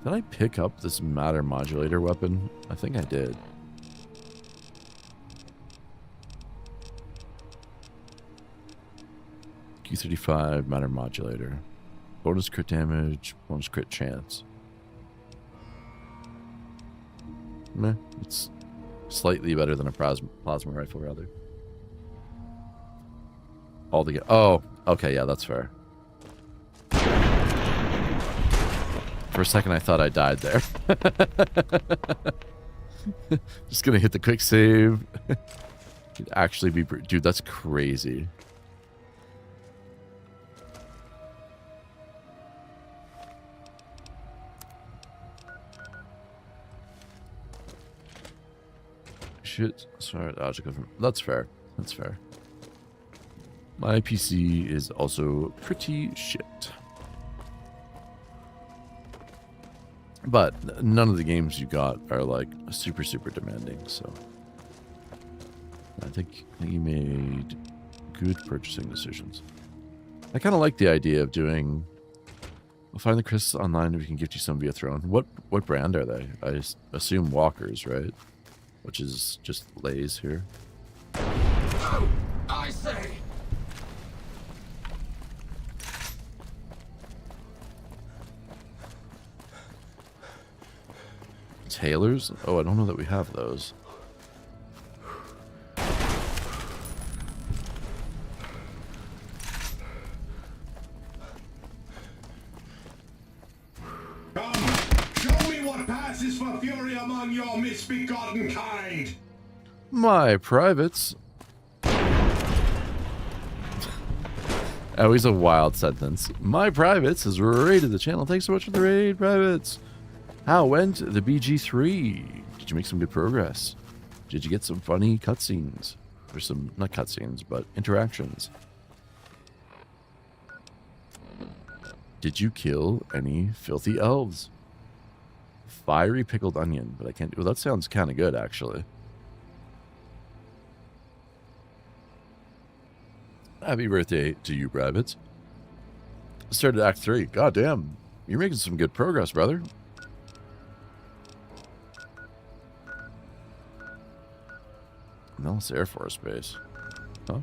Did I pick up this matter modulator weapon? I think I did. Q35 matter modulator. Bonus crit damage, bonus crit chance. Meh, it's slightly better than a plasma rifle, rather. Oh, okay, yeah, that's fair. For a second, I thought I died there. Just gonna hit the quick save. It'd actually be... Dude, that's crazy. Shit. Sorry, that's fair. That's fair. My PC is also pretty shit. But none of the games you got are like super, super demanding, so I think you made good purchasing decisions. I kind of like the idea of doing... We'll find the crisps online if we can gift you some via Throne. What brand are they? I assume Walkers, right? Which is just Lay's here. Oh, I say! Tailors? Oh, I don't know that we have those. Come, show me what passes for fury among your misbegotten kind. My privates. Always a wild sentence. My privates has raided the channel. Thanks so much for the raid, privates. How went the BG3? Did you make some good progress? Did you get some funny cutscenes? Or some, not cutscenes, but interactions? Did you kill any filthy elves? Fiery pickled onion, but I can't do... Well, that sounds kind of good, actually. Happy birthday to you, privates. Started Act 3. God damn. You're making some good progress, brother. Nellis Air Force Base. Huh?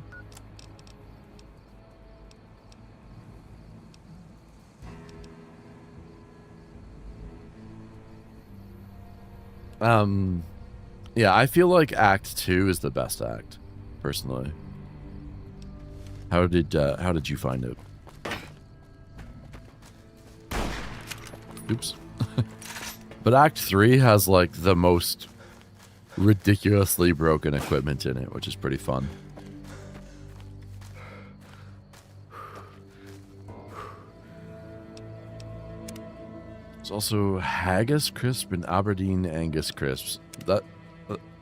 Yeah, I feel like Act 2 is the best act, personally. How did you find it? Oops. But Act 3 has like the most ridiculously broken equipment in it, which is pretty fun. There's also Haggis Crisp and Aberdeen Angus Crisps.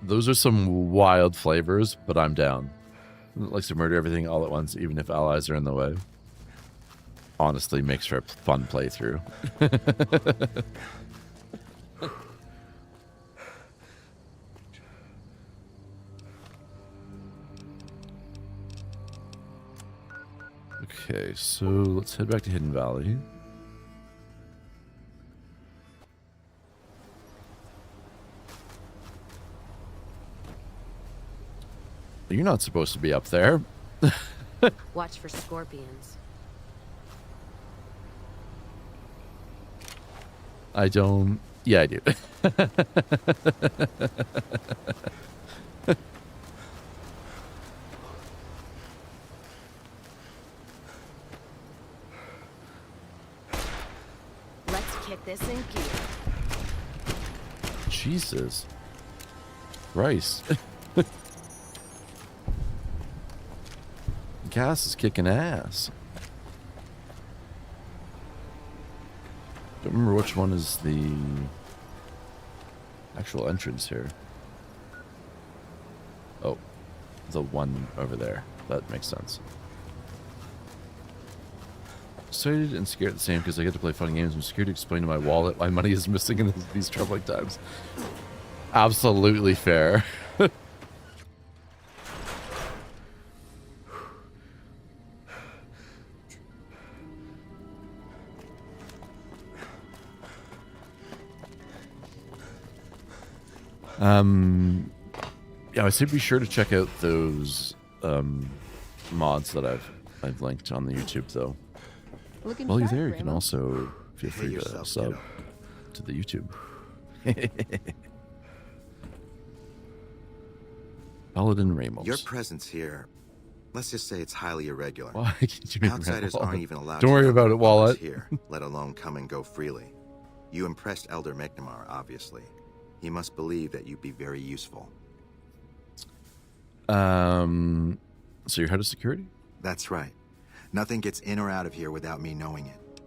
Those are some wild flavors, but I'm down. Likes to murder everything all at once, even if allies are in the way. Honestly, makes for a fun playthrough. Okay, so let's head back to Hidden Valley. You're not supposed to be up there. Watch for scorpions. I don't... Yeah, I do. Let's kick this in gear. Jesus. Christ. Gas is kicking ass. Don't remember which one is the actual entrance here. Oh, the one over there. That makes sense. Excited and scared at the same because I get to play fun games. I'm scared to explain to my wallet why money is missing in these troubling times. Absolutely fair. Yeah, I say be sure to check out those mods that I've linked on the YouTube though. While you're there, you can also feel free to sub to the YouTube. Paladin Ramos. Your presence here, let's just say it's highly irregular. Why can't you make Outsiders Wallet? aren't even allowed Don't to worry come about it, to Wallace Wallet. here, let alone come and go freely. You impressed Elder McNamara, obviously. He must believe that you'd be very useful. So you're head of security? That's right. Nothing gets in or out of here without me knowing it.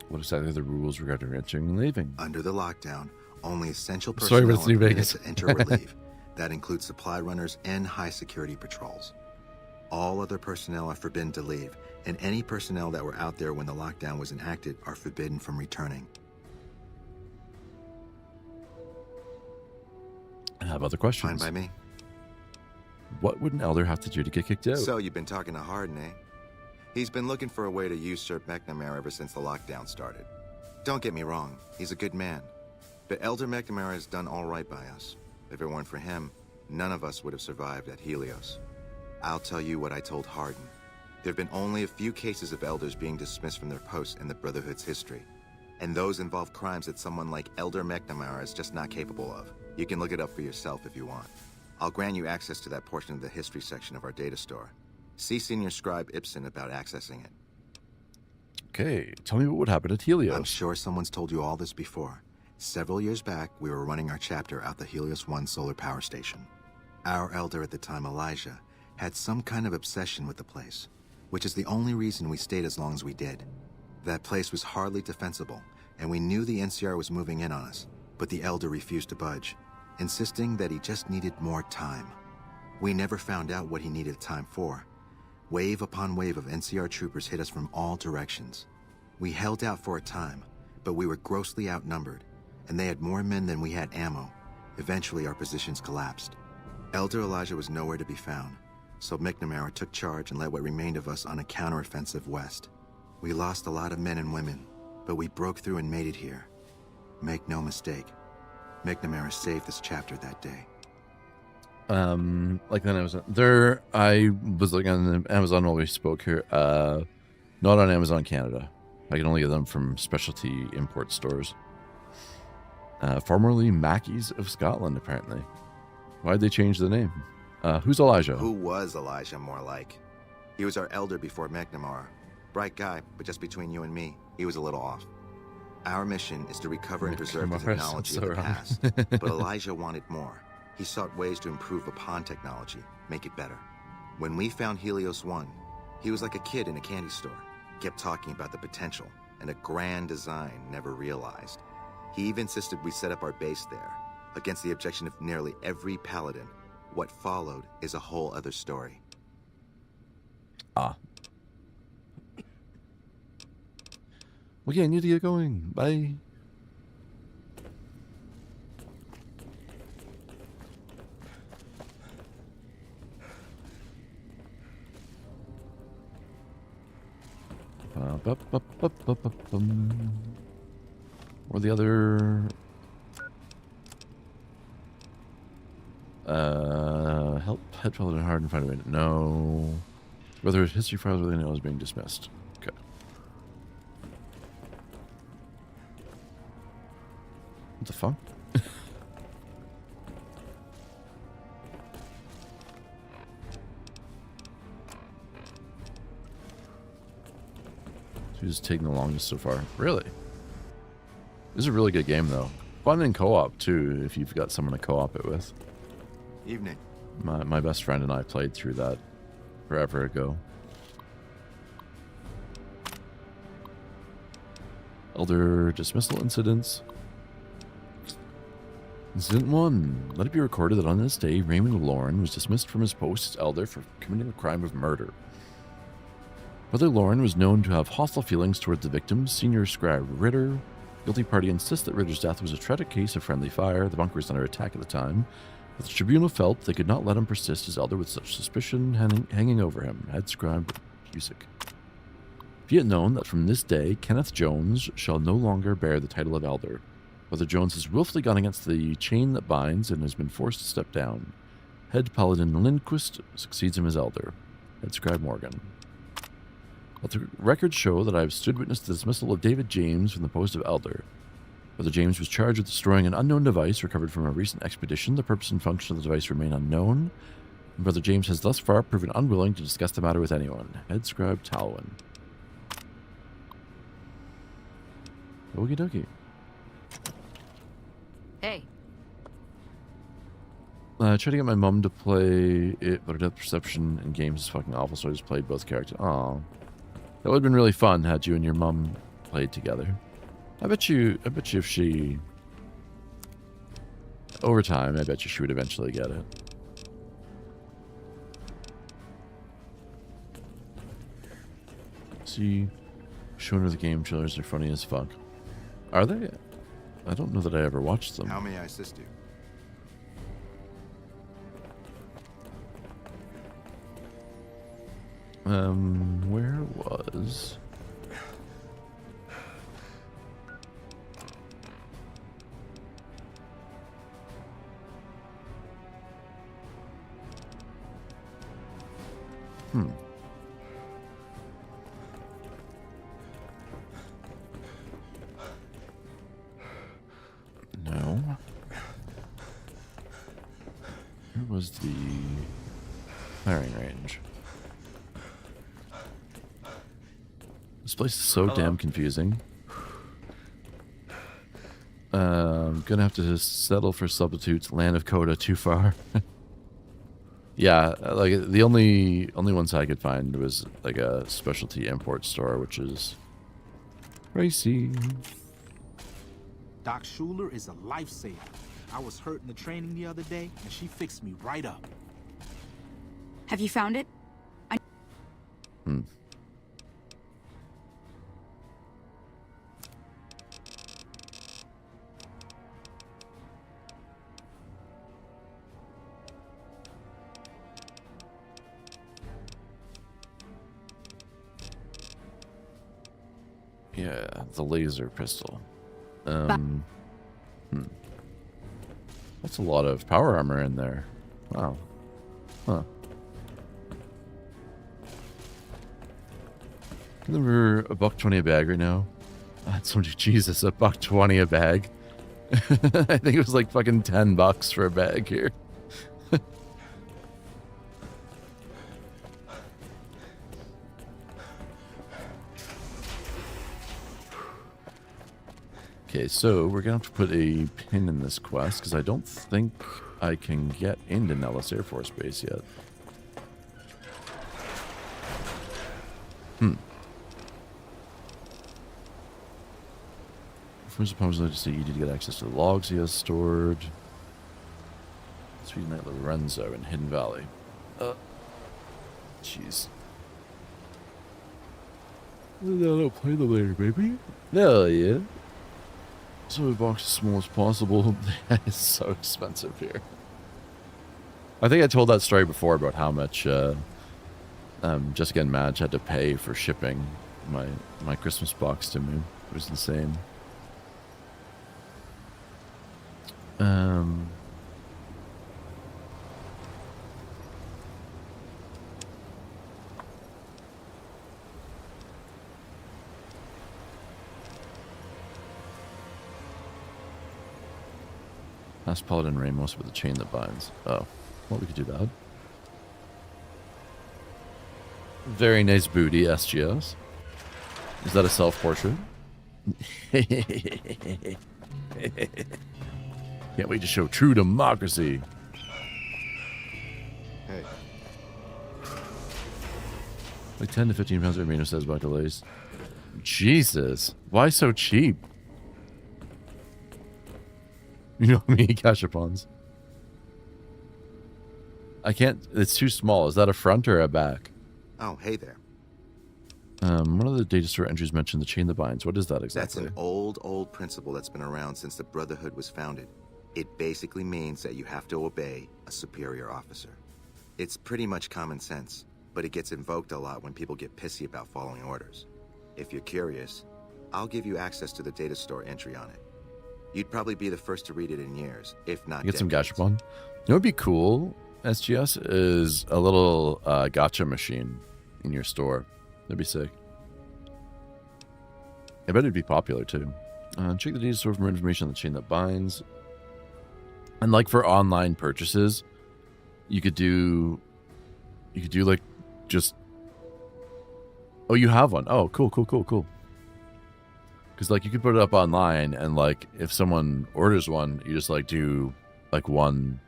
What exactly are the rules regarding entering and leaving? Under the lockdown, only essential Sorry, but personnel it's New are permitted Vegas. to enter or leave. That includes supply runners and high security patrols. All other personnel are forbidden to leave, and any personnel that were out there when the lockdown was enacted are forbidden from returning. I have other questions. Fine by me. What would an elder have to do to get kicked out? So you've been talking to Harden, eh? He's been looking for a way to usurp McNamara ever since the lockdown started. Don't get me wrong, he's a good man. But Elder McNamara has done all right by us. If it weren't for him, none of us would have survived at Helios. I'll tell you what I told Harden. There have been only a few cases of elders being dismissed from their posts in the Brotherhood's history. And those involve crimes that someone like Elder McNamara is just not capable of. You can look it up for yourself if you want. I'll grant you access to that portion of the history section of our data store. See Senior Scribe Ibsen about accessing it. Okay, tell me what would happen at Helios. I'm sure someone's told you all this before. Several years back, we were running our chapter out the Helios 1 solar power station. Our elder at the time, Elijah, had some kind of obsession with the place, which is the only reason we stayed as long as we did. That place was hardly defensible, and we knew the NCR was moving in on us, but the elder refused to budge, insisting that he just needed more time. We never found out what he needed time for. Wave upon wave of NCR troopers hit us from all directions. We held out for a time, but we were grossly outnumbered, and they had more men than we had ammo. Eventually, our positions collapsed. Elder Elijah was nowhere to be found, so McNamara took charge and led what remained of us on a counteroffensive west. We lost a lot of men and women, but we broke through and made it here. Make no mistake, McNamara saved this chapter that day. Like then I was there. I was looking on Amazon while we spoke here. Not on Amazon Canada. I can only get them from specialty import stores. Formerly Mackey's of Scotland, apparently. Why'd they change the name? Who's Elijah? Who was Elijah, more like? He was our elder before McNamara. Bright guy, but just between you and me, he was a little off. Our mission is to recover and preserve the technology of the past, but Elijah wanted more. He sought ways to improve upon technology, make it better. When we found Helios 1, he was like a kid in a candy store. Kept talking about the potential and a grand design never realized. He even insisted we set up our base there. Against the objection of nearly every paladin, what followed is a whole other story. Ah. Okay, I need to get going. Bye. Or the other... help head paladin hard and find a way to know whether history files within it was being dismissed. Okay. What the fuck? She's taking the longest so far. Really? This is a really good game, though. Fun in co-op, too, if you've got someone to co-op it with. Evening. My best friend and I played through that forever ago. Elder dismissal incidents. Incident 1. Let it be recorded that on this day, Raymond Lauren was dismissed from his post as Elder for committing the crime of murder. Brother Lauren was known to have hostile feelings towards the victims, Senior Scribe Ritter. Guilty party insists that Ritter's death was a tragic case of friendly fire. The bunker was under attack at the time. But the tribunal felt they could not let him persist as Elder with such suspicion hanging over him. Head Scribe Cusick. Be it known that from this day, Kenneth Jones shall no longer bear the title of Elder. Brother Jones has willfully gone against the chain that binds and has been forced to step down. Head Paladin Lindquist succeeds him as Elder. Head Scribe Morgan. Let the records show that I have stood witness to the dismissal of David James from the post of Elder. Brother James was charged with destroying an unknown device recovered from a recent expedition. The purpose and function of the device remain unknown. And Brother James has thus far proven unwilling to discuss the matter with anyone. Head Scribe Talwin. Okie dokie. Hey. I tried to get my mom to play it, but her depth perception in games is fucking awful, so I just played both characters. Aw. That would have been really fun had you and your mom played together. I bet you if she... Over time, I bet you she would eventually get it. See, showing her the game trailers are funny as fuck. Are they? I don't know that I ever watched them. How may I assist you? Where was... No. Where was the firing range? This place is so damn confusing. I'm gonna have to settle for substitutes. Land of Coda, too far. Yeah, like the only ones I could find was like a specialty import store, which is pricey. Doc Schuler is a lifesaver. I was hurt in the training the other day, and she fixed me right up. Have you found it? Yeah, the laser pistol. That's a lot of power armor in there. Wow. Huh. We're $1.20 a bag right now. That's Jesus, $1.20 a bag. I think it was like fucking $10 for a bag here. Okay, so we're gonna have to put a pin in this quest because I don't think I can get into Nellis Air Force Base yet. First opponents like to say you need to get access to the logs he has stored. Sweet Night Lorenzo in Hidden Valley. Jeez. No, don't play them later, baby. Hell yeah. So we box as small as possible. It's so expensive here. I think I told that story before about how much Jessica and Madge had to pay for shipping my Christmas box to me. It was insane. Ask Paladin Ramos with the chain that binds. Oh, well, we could do that. Very nice booty, SGS. Is that a self-portrait? Can't wait to show true democracy. Hey. Like 10 to 15 pounds of amino says about delays. Jesus. Why so cheap? You know how many gashapons? I can't. It's too small. Is that a front or a back? Oh, hey there. One of the data store entries mentioned the chain that binds. What is that exactly? That's an old principle that's been around since the Brotherhood was founded. It basically means that you have to obey a superior officer. It's pretty much common sense, but it gets invoked a lot when people get pissy about following orders. If you're curious, I'll give you access to the data store entry on it. You'd probably be the first to read it in years, if not Get some decades. gashapon. You know what would be cool, SGS, is a little gacha machine in your store. That'd be sick. I bet it'd be popular too. Check the data store for more information on the chain that binds. And like for online purchases, you could do like just. Oh, you have one. Oh, cool. Because like you could put it up online, and like if someone orders one, you just like do like one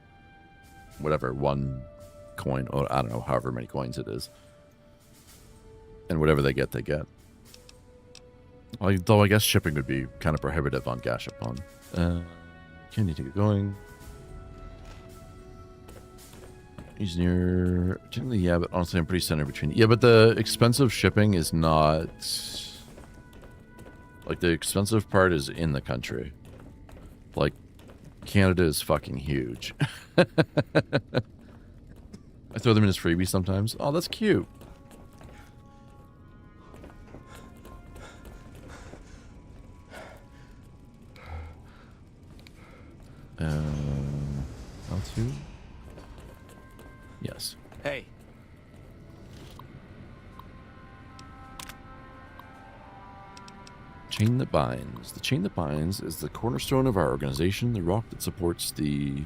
coin, or I don't know, however many coins it is, and whatever they get, they get. Though I guess shipping would be kind of prohibitive on Gashapon. Can you take it going? He's near. Technically, yeah, but honestly, I'm pretty centered between. Yeah, but the expensive shipping is not. Like, the expensive part is in the country. Like, Canada is fucking huge. I throw them in as freebies sometimes. Oh, that's cute. L2? Yes. Hey. Chain that binds. The chain that binds is the cornerstone of our organization, the rock that supports the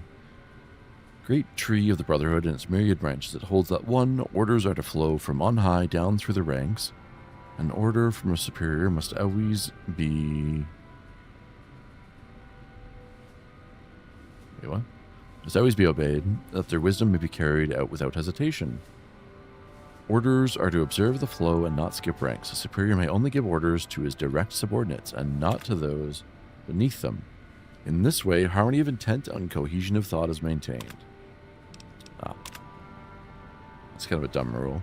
great tree of the Brotherhood and its myriad branches. It holds that one, orders are to flow from on high down through the ranks. An order from a superior must always be... Wait, what? Must always be obeyed, that their wisdom may be carried out without hesitation. Orders are to observe the flow and not skip ranks. A superior may only give orders to his direct subordinates and not to those beneath them. In this way, harmony of intent and cohesion of thought is maintained. Ah. It's kind of a dumb rule.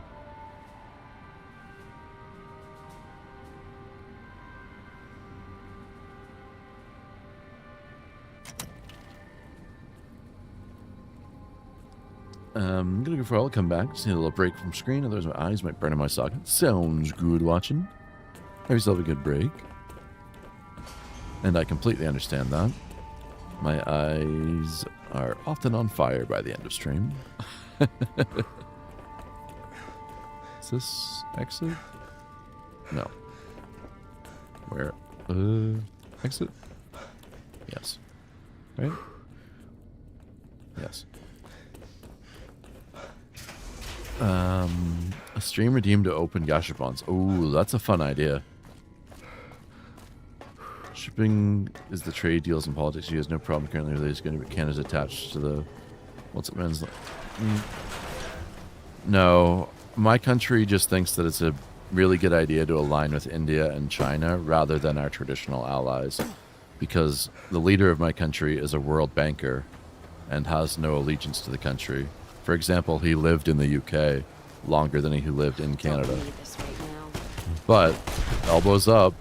I'm gonna go for a while. I'll come back. Just need a little break from screen, otherwise my eyes might burn in my socket. Sounds good watching. Have yourself a good break. And I completely understand that. My eyes are often on fire by the end of stream. Is this exit? No. Where? Exit? Yes. Right? Yes. A stream redeemed to open Gashapons. Oh, that's a fun idea. Shipping is the trade deals in politics. He has no problem currently. There's going to be Canada's attached to the... What's it, man's... No. My country just thinks that it's a really good idea to align with India and China rather than our traditional allies, because the leader of my country is a world banker and has no allegiance to the country. For example, he lived in the UK longer than he lived in Canada. But elbows up.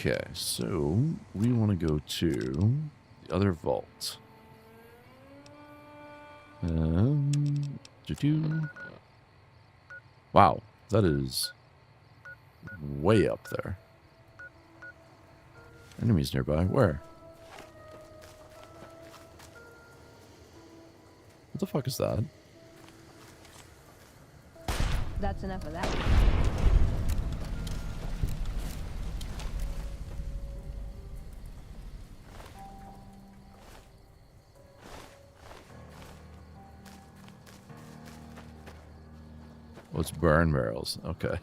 Okay, so we want to go to the other vault. Wow, that is way up there. Enemies nearby. Where? What the fuck is that? That's enough of that. Oh, it's burn barrels. Okay.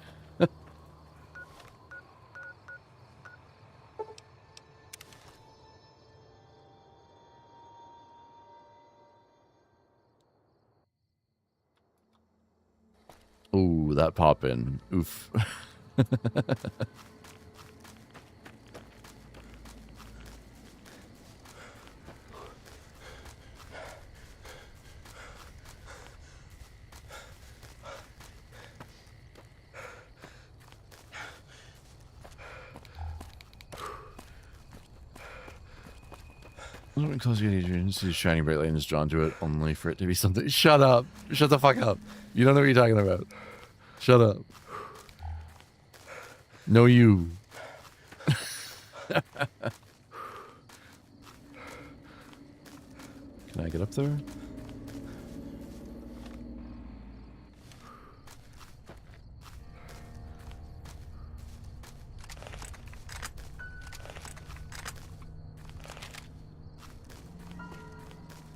Ooh, that pop in. Oof. Close you see shining bright light and is drawn to it only for it to be something. Shut up. Shut the fuck up. You don't know what you're talking about. Shut up. No, you. Can I get up there?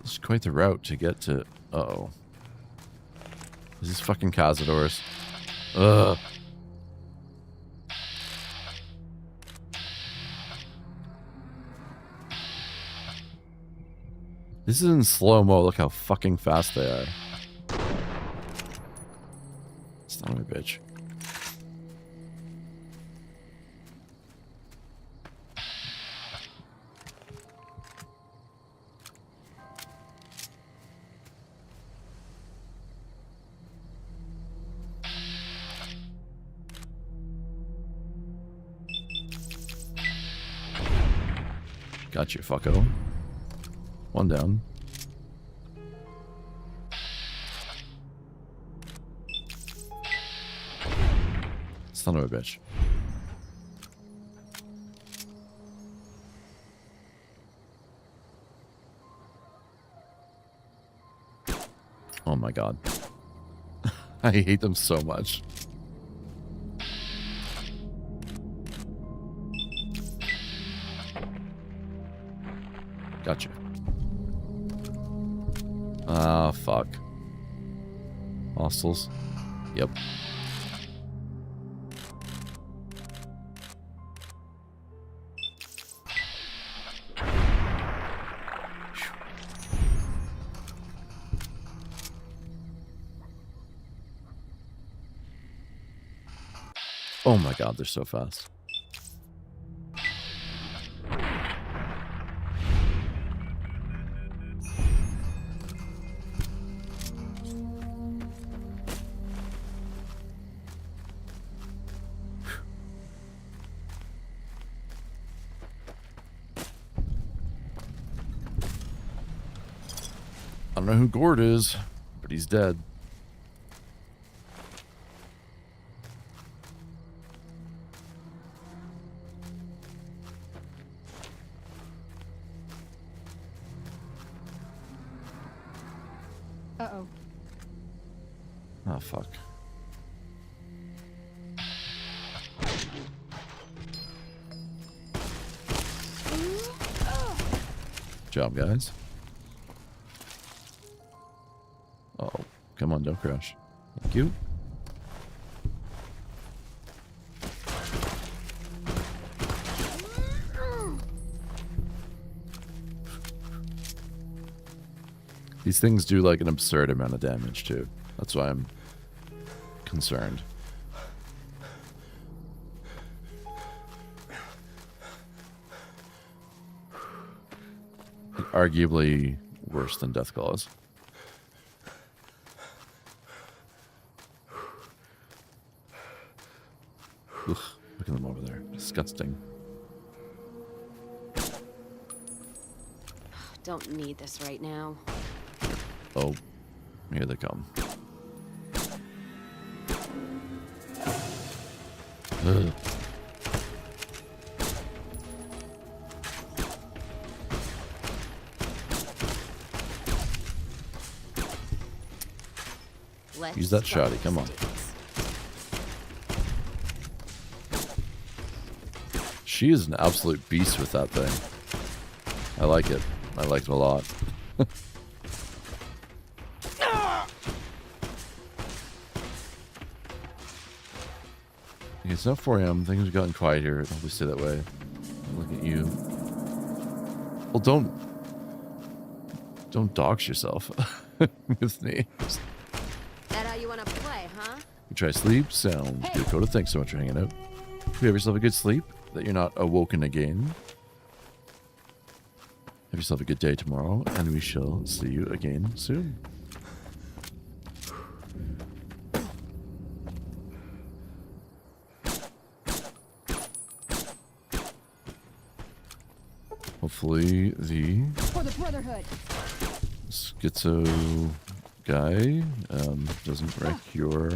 It's quite the route to get to... Uh-oh. Is this fucking Cazadors? Ugh. This is in slow-mo. Look how fucking fast they are. Son of a bitch. Got you, fucko. One down. Son of a bitch. Oh my god. I hate them so much. Gotcha. Ah, fuck. Hostiles. Yep. Oh my god, they're so fast. I don't know who Gord is, but he's dead. Uh-oh. Oh, fuck. Good job, guys. Oh, come on, don't crash. Thank you. These things do like an absurd amount of damage too. That's why I'm concerned. Arguably worse than death claws. Ugh, look at them over there. Disgusting. Don't need this right now. Oh, here they come. Ugh. Use that shotty, come on. She is an absolute beast with that thing. I like it. I like it a lot. Okay, it's now 4 a.m. Things have gotten quiet here. I'll just stay that way. Look at you. Well, don't dox yourself with me. That how you want to play, huh? You try sleep? Sounds good, Coda. Thanks so much for hanging out. You have yourself a good sleep, that you're not awoken again. Have yourself a good day tomorrow, and we shall see you again soon. Hopefully the For the Brotherhood. schizo guy doesn't wreck your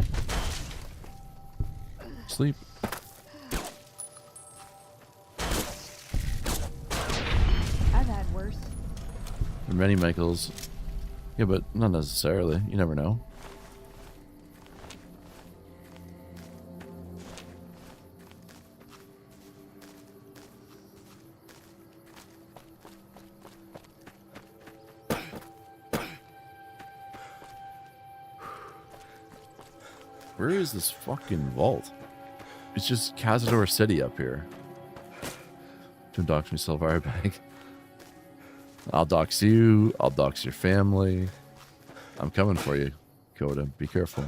sleep. I've had worse. And many Michaels. Yeah, but not necessarily. You never know. Where is this fucking vault? It's just Cazador City up here. Don't dox me, Silvar bag. I'll dox you. I'll dox your family. I'm coming for you, Coda. Be careful.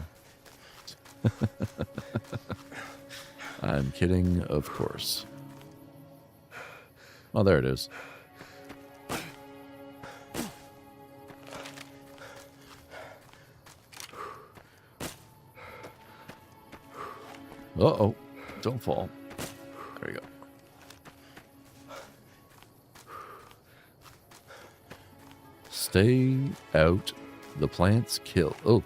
I'm kidding, of course. Oh, there it is. Uh-oh. Don't fall. There you go. Stay out. The plants kill. Oh.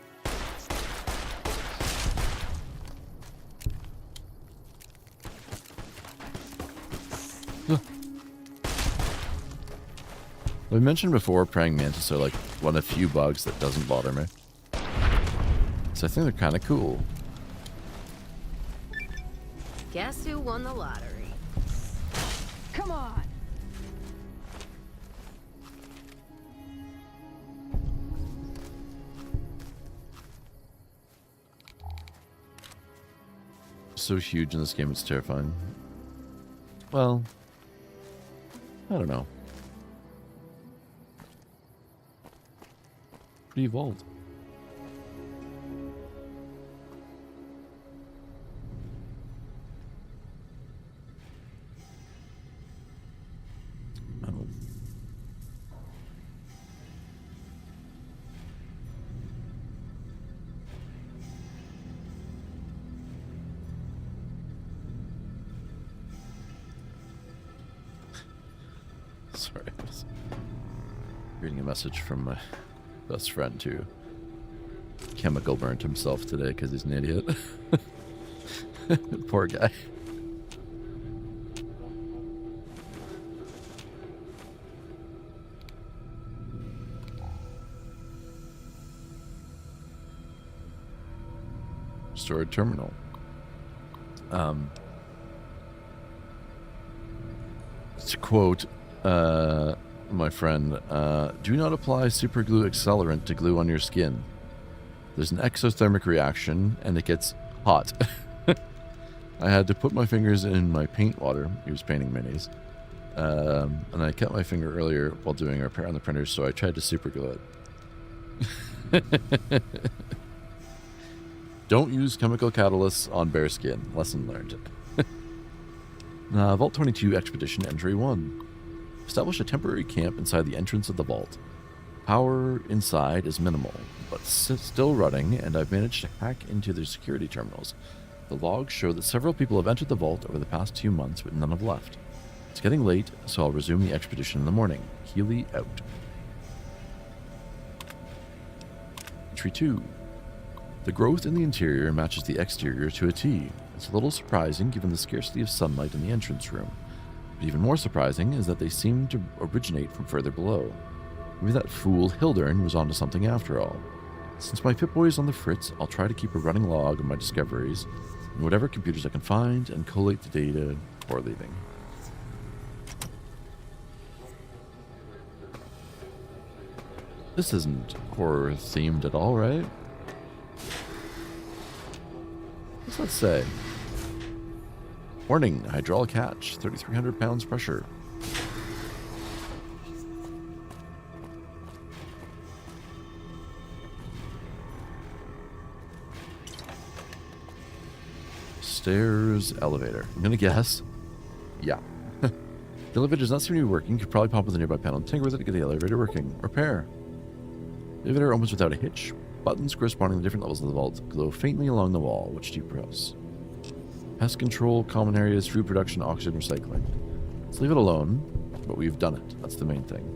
We mentioned before praying mantis are like one of few bugs that doesn't bother me. So I think they're kind of cool. Guess who won the lottery? Come on. So huge in this game, it's terrifying. Well, I don't know. Pretty evolved. Oh. Sorry, I was reading a message from my best friend who chemical burnt himself today because he's an idiot. Poor guy. Storage terminal. To quote my friend, do not apply super glue accelerant to glue on your skin. There's an exothermic reaction, and it gets hot. I had to put my fingers in my paint water. He was painting minis. And I cut my finger earlier while doing a repair on the printer, so I tried to super glue it. Don't use chemical catalysts on bare skin. Lesson learned. Vault 22 Expedition Entry 1. Establish a temporary camp inside the entrance of the vault. Power inside is minimal, but still running, and I've managed to hack into their security terminals. The logs show that several people have entered the vault over the past 2 months, but none have left. It's getting late, so I'll resume the expedition in the morning. Healy out. Entry 2. The growth in the interior matches the exterior to a T. It's a little surprising given the scarcity of sunlight in the entrance room. But even more surprising is that they seem to originate from further below. Maybe that fool Hildern was onto something after all. Since my Pip-Boy is on the fritz, I'll try to keep a running log of my discoveries and whatever computers I can find and collate the data before leaving. This isn't horror themed at all, right? What's that say? Warning, hydraulic hatch, 3,300 pounds pressure. Stairs, elevator. I'm gonna guess. Yeah. The elevator does not seem to be working. Could probably pop with a nearby panel and tinker with it to get the elevator working. Repair. The elevator opens without a hitch. Buttons corresponding to different levels of the vault glow faintly along the wall. Which do you press? Pest control, common areas, food production, oxygen, recycling. Let's leave it alone, but we've done it. That's the main thing.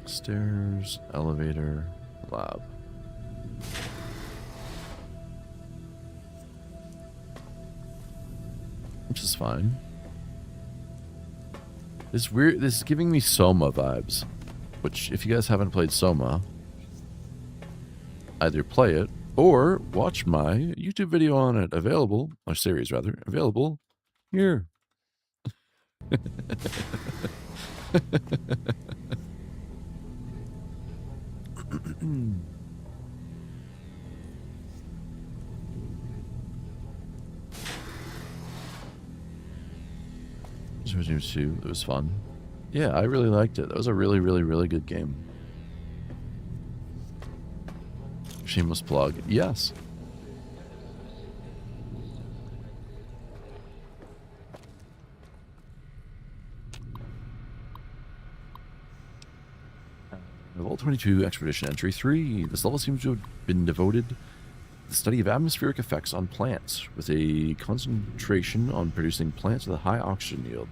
Stairs, elevator, lab. Which is fine. This is giving me Soma vibes. Which, if you guys haven't played Soma, either play it or watch my YouTube video on it. Available, or series rather, available here. It was fun. Yeah, I really liked it. That was a really, really, really good game. Shameless plug. Yes. Vault 22 Expedition Entry 3. This level seems to have been devoted to the study of atmospheric effects on plants, with a concentration on producing plants with a high oxygen yield.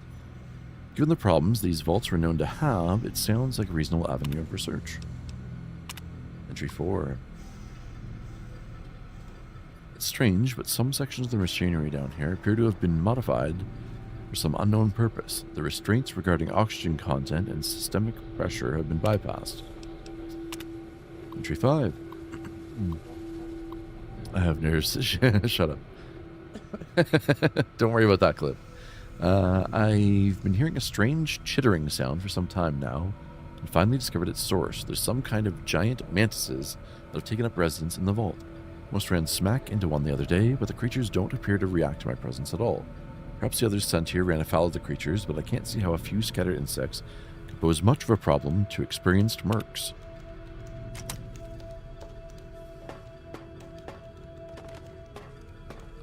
Given the problems these vaults were known to have, it sounds like a reasonable avenue of research. Entry 4. It's strange, but some sections of the machinery down here appear to have been modified for some unknown purpose. The restraints regarding oxygen content and systemic pressure have been bypassed. Entry 5. I have nerves. Shut up. Don't worry about that clip. I've been hearing a strange chittering sound for some time now, and finally discovered its source. There's some kind of giant mantises that have taken up residence in the vault. Most ran smack into one the other day, but the creatures don't appear to react to my presence at all. Perhaps the others sent here ran afoul of the creatures, but I can't see how a few scattered insects could pose much of a problem to experienced mercs.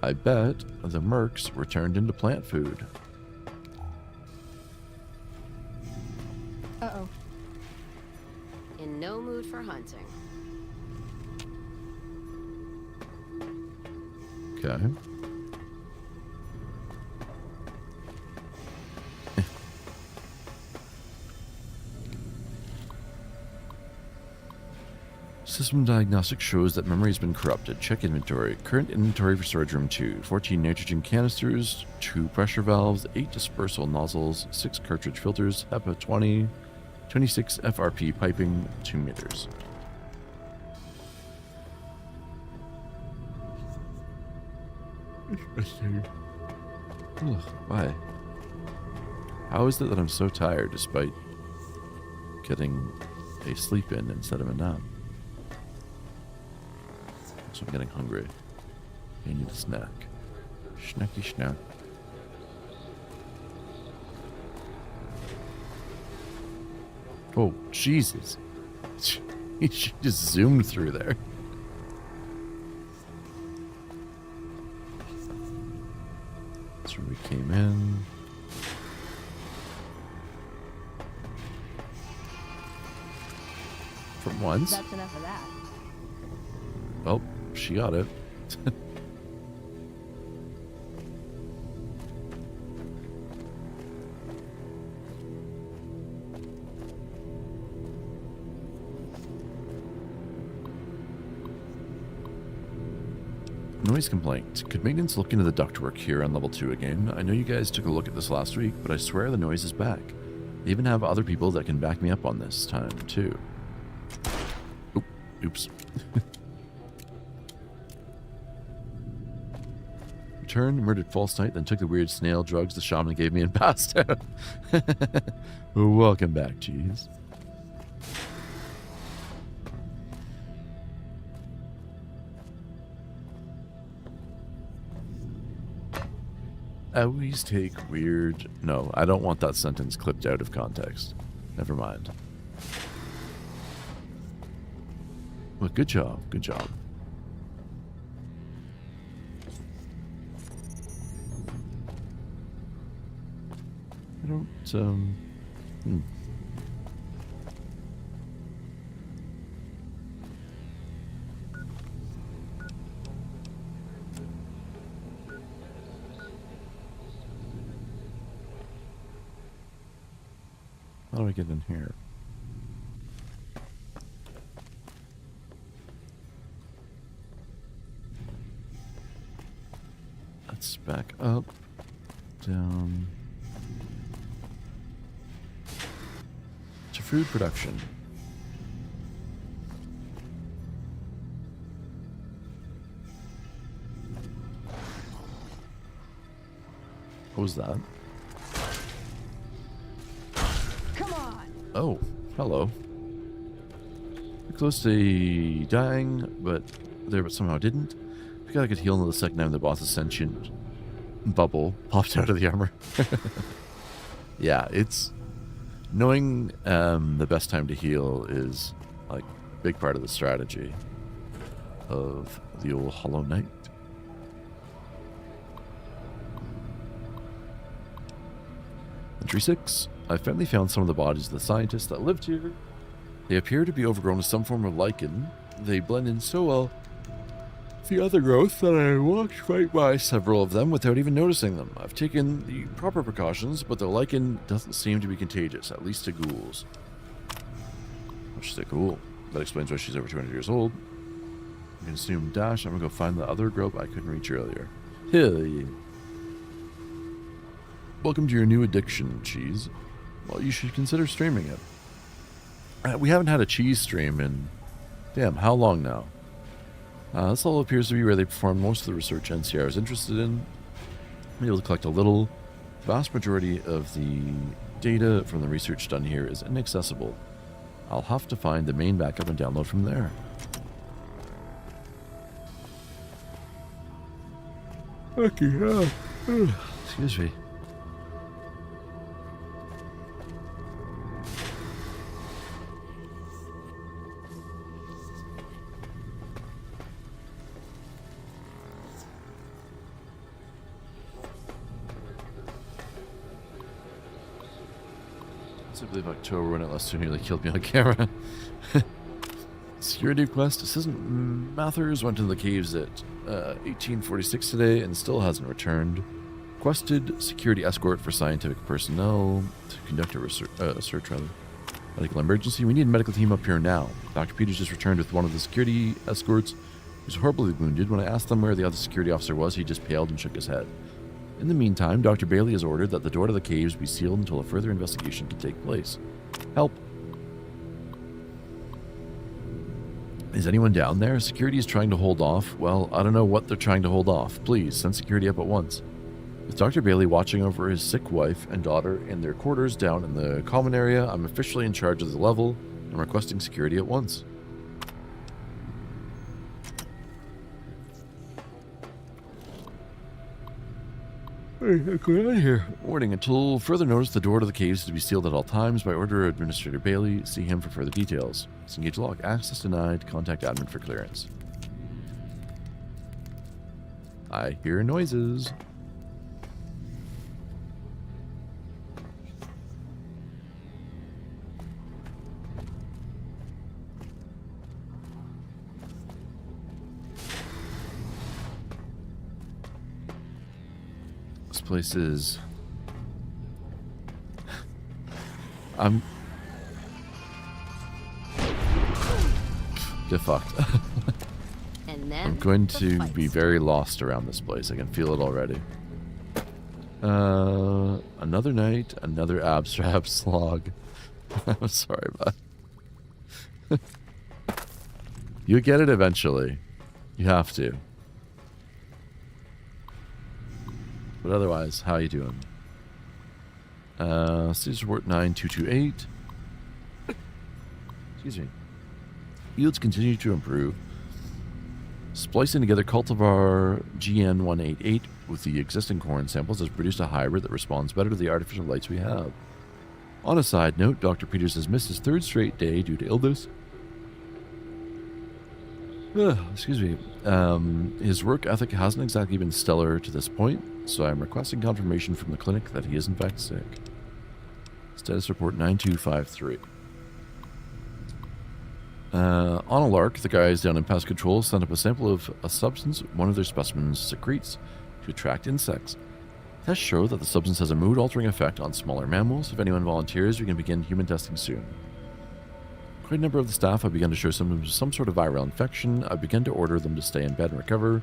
I bet the mercs were turned into plant food. Uh-oh. In no mood for hunting. Okay. System diagnostic shows that memory has been corrupted. Check inventory. Current inventory for storage room 2. 14 nitrogen canisters, 2 pressure valves, 8 dispersal nozzles, 6 cartridge filters, HEPA 20, 26 FRP piping, 2 meters. Ugh, why? How is it that I'm so tired despite getting a sleep in instead of a nap? So I'm getting hungry. I need a snack. Snacky snack. Oh, Jesus. She just zoomed through there. That's where we came in. From once. That's enough of that. Well, she got it. Noise complaint. Could maintenance look into the ductwork here on level 2 again? I know you guys took a look at this last week, but I swear the noise is back. I even have other people that can back me up on this time, too. Oop, oops. Returned, murdered false knight, then took the weird snail drugs the shaman gave me and passed out. Welcome back, cheese. I always take weird... No, I don't want that sentence clipped out of context. Never mind. Well, good job. Good job. I don't, How do I get in here? Let's back up, down to food production. What was that? Come on. Oh, hello. We're close to dying, but somehow didn't. I figured I could heal another second time the boss's sentient bubble popped out of the armor. Yeah, it's... Knowing the best time to heal is, like, a big part of the strategy of the old Hollow Knight. Entry 6. I finally found some of the bodies of the scientists that lived here. They appear to be overgrown with some form of lichen. They blend in so well with the other growth that I walked right by several of them without even noticing them. I've taken the proper precautions, but the lichen doesn't seem to be contagious, at least to ghouls. Oh, she's a ghoul. That explains why she's over 200 years old. I'm going to assume dash. I'm going to go find the other grove I couldn't reach earlier. Hell yeah. Welcome to your new addiction, cheese. Well, you should consider streaming it. We haven't had a cheese stream in... Damn, how long now? This all appears to be where they perform most of the research NCR is interested in. I'm able to collect a little. The vast majority of the data from the research done here is inaccessible. I'll have to find the main backup and download from there. Okay, excuse me. I believe October when it last nearly killed me on camera. Security quest. Assistant Mathers went into the caves at 1846 today and still hasn't returned. Requested security escort for scientific personnel to conduct a search rather. Medical emergency. We need a medical team up here now. Dr. Peters just returned with one of the security escorts who's horribly wounded. When I asked them where the other security officer was, he just paled and shook his head. In the meantime, Dr. Bailey has ordered that the door to the caves be sealed until a further investigation can take place. Help. Is anyone down there? Security is trying to hold off. Well, I don't know what they're trying to hold off. Please, send security up at once. With Dr. Bailey watching over his sick wife and daughter in their quarters down in the common area, I'm officially in charge of the level. I'm requesting security at once. What's going on here? Warning, until further notice, the door to the cave is to be sealed at all times by order of Administrator Bailey. See him for further details. Disengage log. Access denied. Contact admin for clearance. I hear noises. This place is... Get fucked. And then I'm going to be very lost around this place. I can feel it already. Another night, another abstract slog. I'm sorry, bud. You get it eventually. You have to. But otherwise, how you doing? Status report 9228. Excuse me. Yields continue to improve. Splicing together cultivar GN188 with the existing corn samples has produced a hybrid that responds better to the artificial lights we have. On a side note, Dr. Peters has missed his third straight day due to illness. Excuse me. His work ethic hasn't exactly been stellar to this point, so I'm requesting confirmation from the clinic that he is in fact sick. Status report 9253. On a lark, the guys down in pest control sent up a sample of a substance one of their specimens secretes to attract insects. Tests show that the substance has a mood-altering effect on smaller mammals. If anyone volunteers, we can begin human testing soon. Quite a number of the staff have begun to show symptoms of some sort of viral infection. I've begun to order them to stay in bed and recover,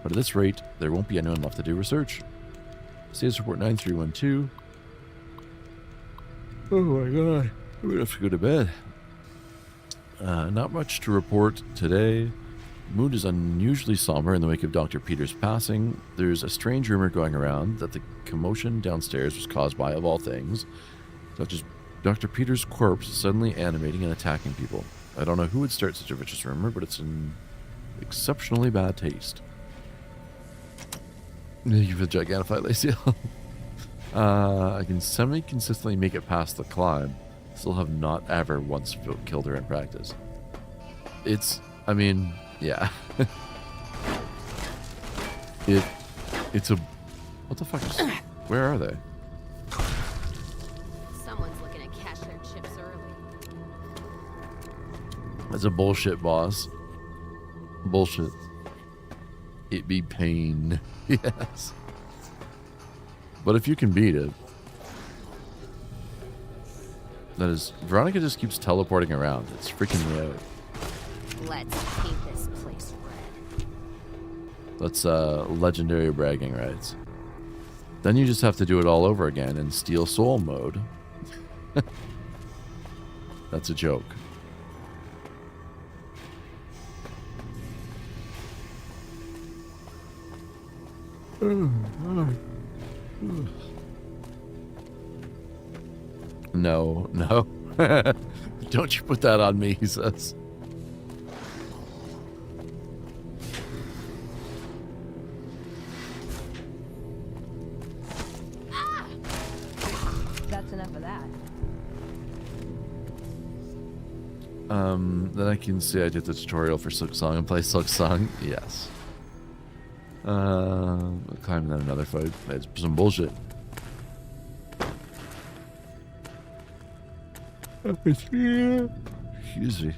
but at this rate, there won't be anyone left to do research. Status report 9312. Oh my god, I'm gonna have to go to bed. Not much to report today. The mood is unusually somber in the wake of Dr. Peters' passing. There's a strange rumor going around that the commotion downstairs was caused by, of all things, such as Dr. Peters' corpse suddenly animating and attacking people. I don't know who would start such a vicious rumor, but it's in exceptionally bad taste. Thank you for the Gigantify, Lacey. I can semi-consistently make it past the climb. Still have not ever once killed her in practice. I mean, yeah. It's a... What the fuck is... Where are they? Someone's looking at cash their chips early. That's a bullshit, boss. Bullshit. It be pain. Yes. But if you can beat it... That is... Veronica just keeps teleporting around. It's freaking me out. Let's paint this place red. That's legendary bragging rights. Then you just have to do it all over again in Steel Soul mode. That's a joke. No, no. Don't you put that on me, he says. That's enough of that. Then I can say I did the tutorial for Silk Song and play Silk Song. Yes. Climbing down another fight. That's some bullshit. Excuse me.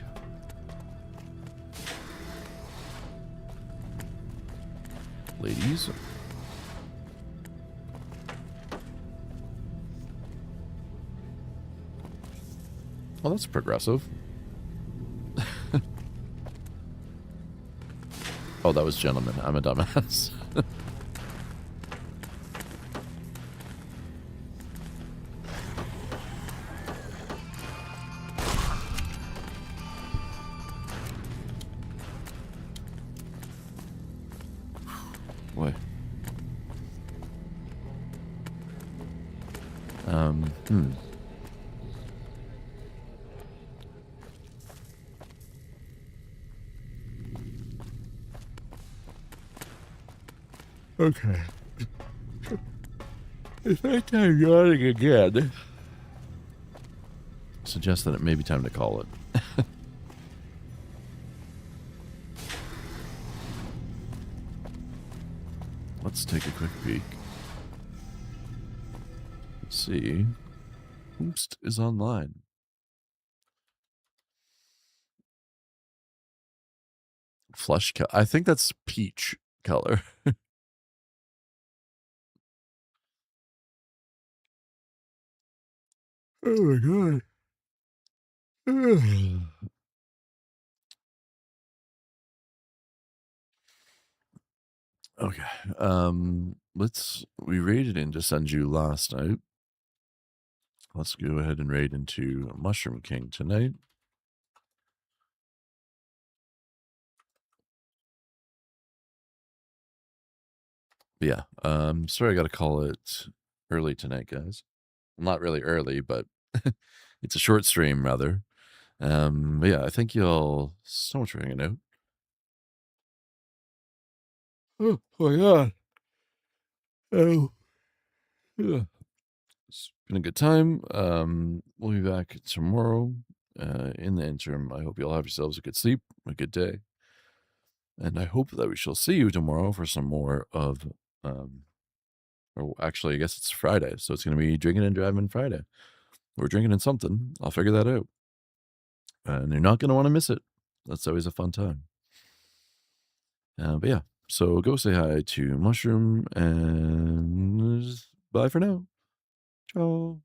Ladies. Oh, that's progressive. Oh, that was gentlemen. I'm a dumbass. Boy. Okay. If I time yawning again, suggest that it may be time to call it. Let's take a quick peek. Let's see. Oops is online. Flesh color. I think that's peach color. Oh my god. Okay. We raided into Senju last night. Let's go ahead and raid into Mushroom King tonight. Yeah. Sorry I gotta call it early tonight, guys. Well, not really early, but it's a short stream rather. But yeah, I thank you all so much for hanging out. Oh my god. Oh. Yeah. It's been a good time. We'll be back tomorrow. In the interim, I hope you all have yourselves a good sleep, a good day. And I hope that we shall see you tomorrow for some more of, or actually, I guess it's Friday. So it's going to be Drinking and Driving Friday. We're drinking and something. I'll figure that out. And you're not going to want to miss it. That's always a fun time. But yeah, so go say hi to Mushroom and bye for now. Ciao.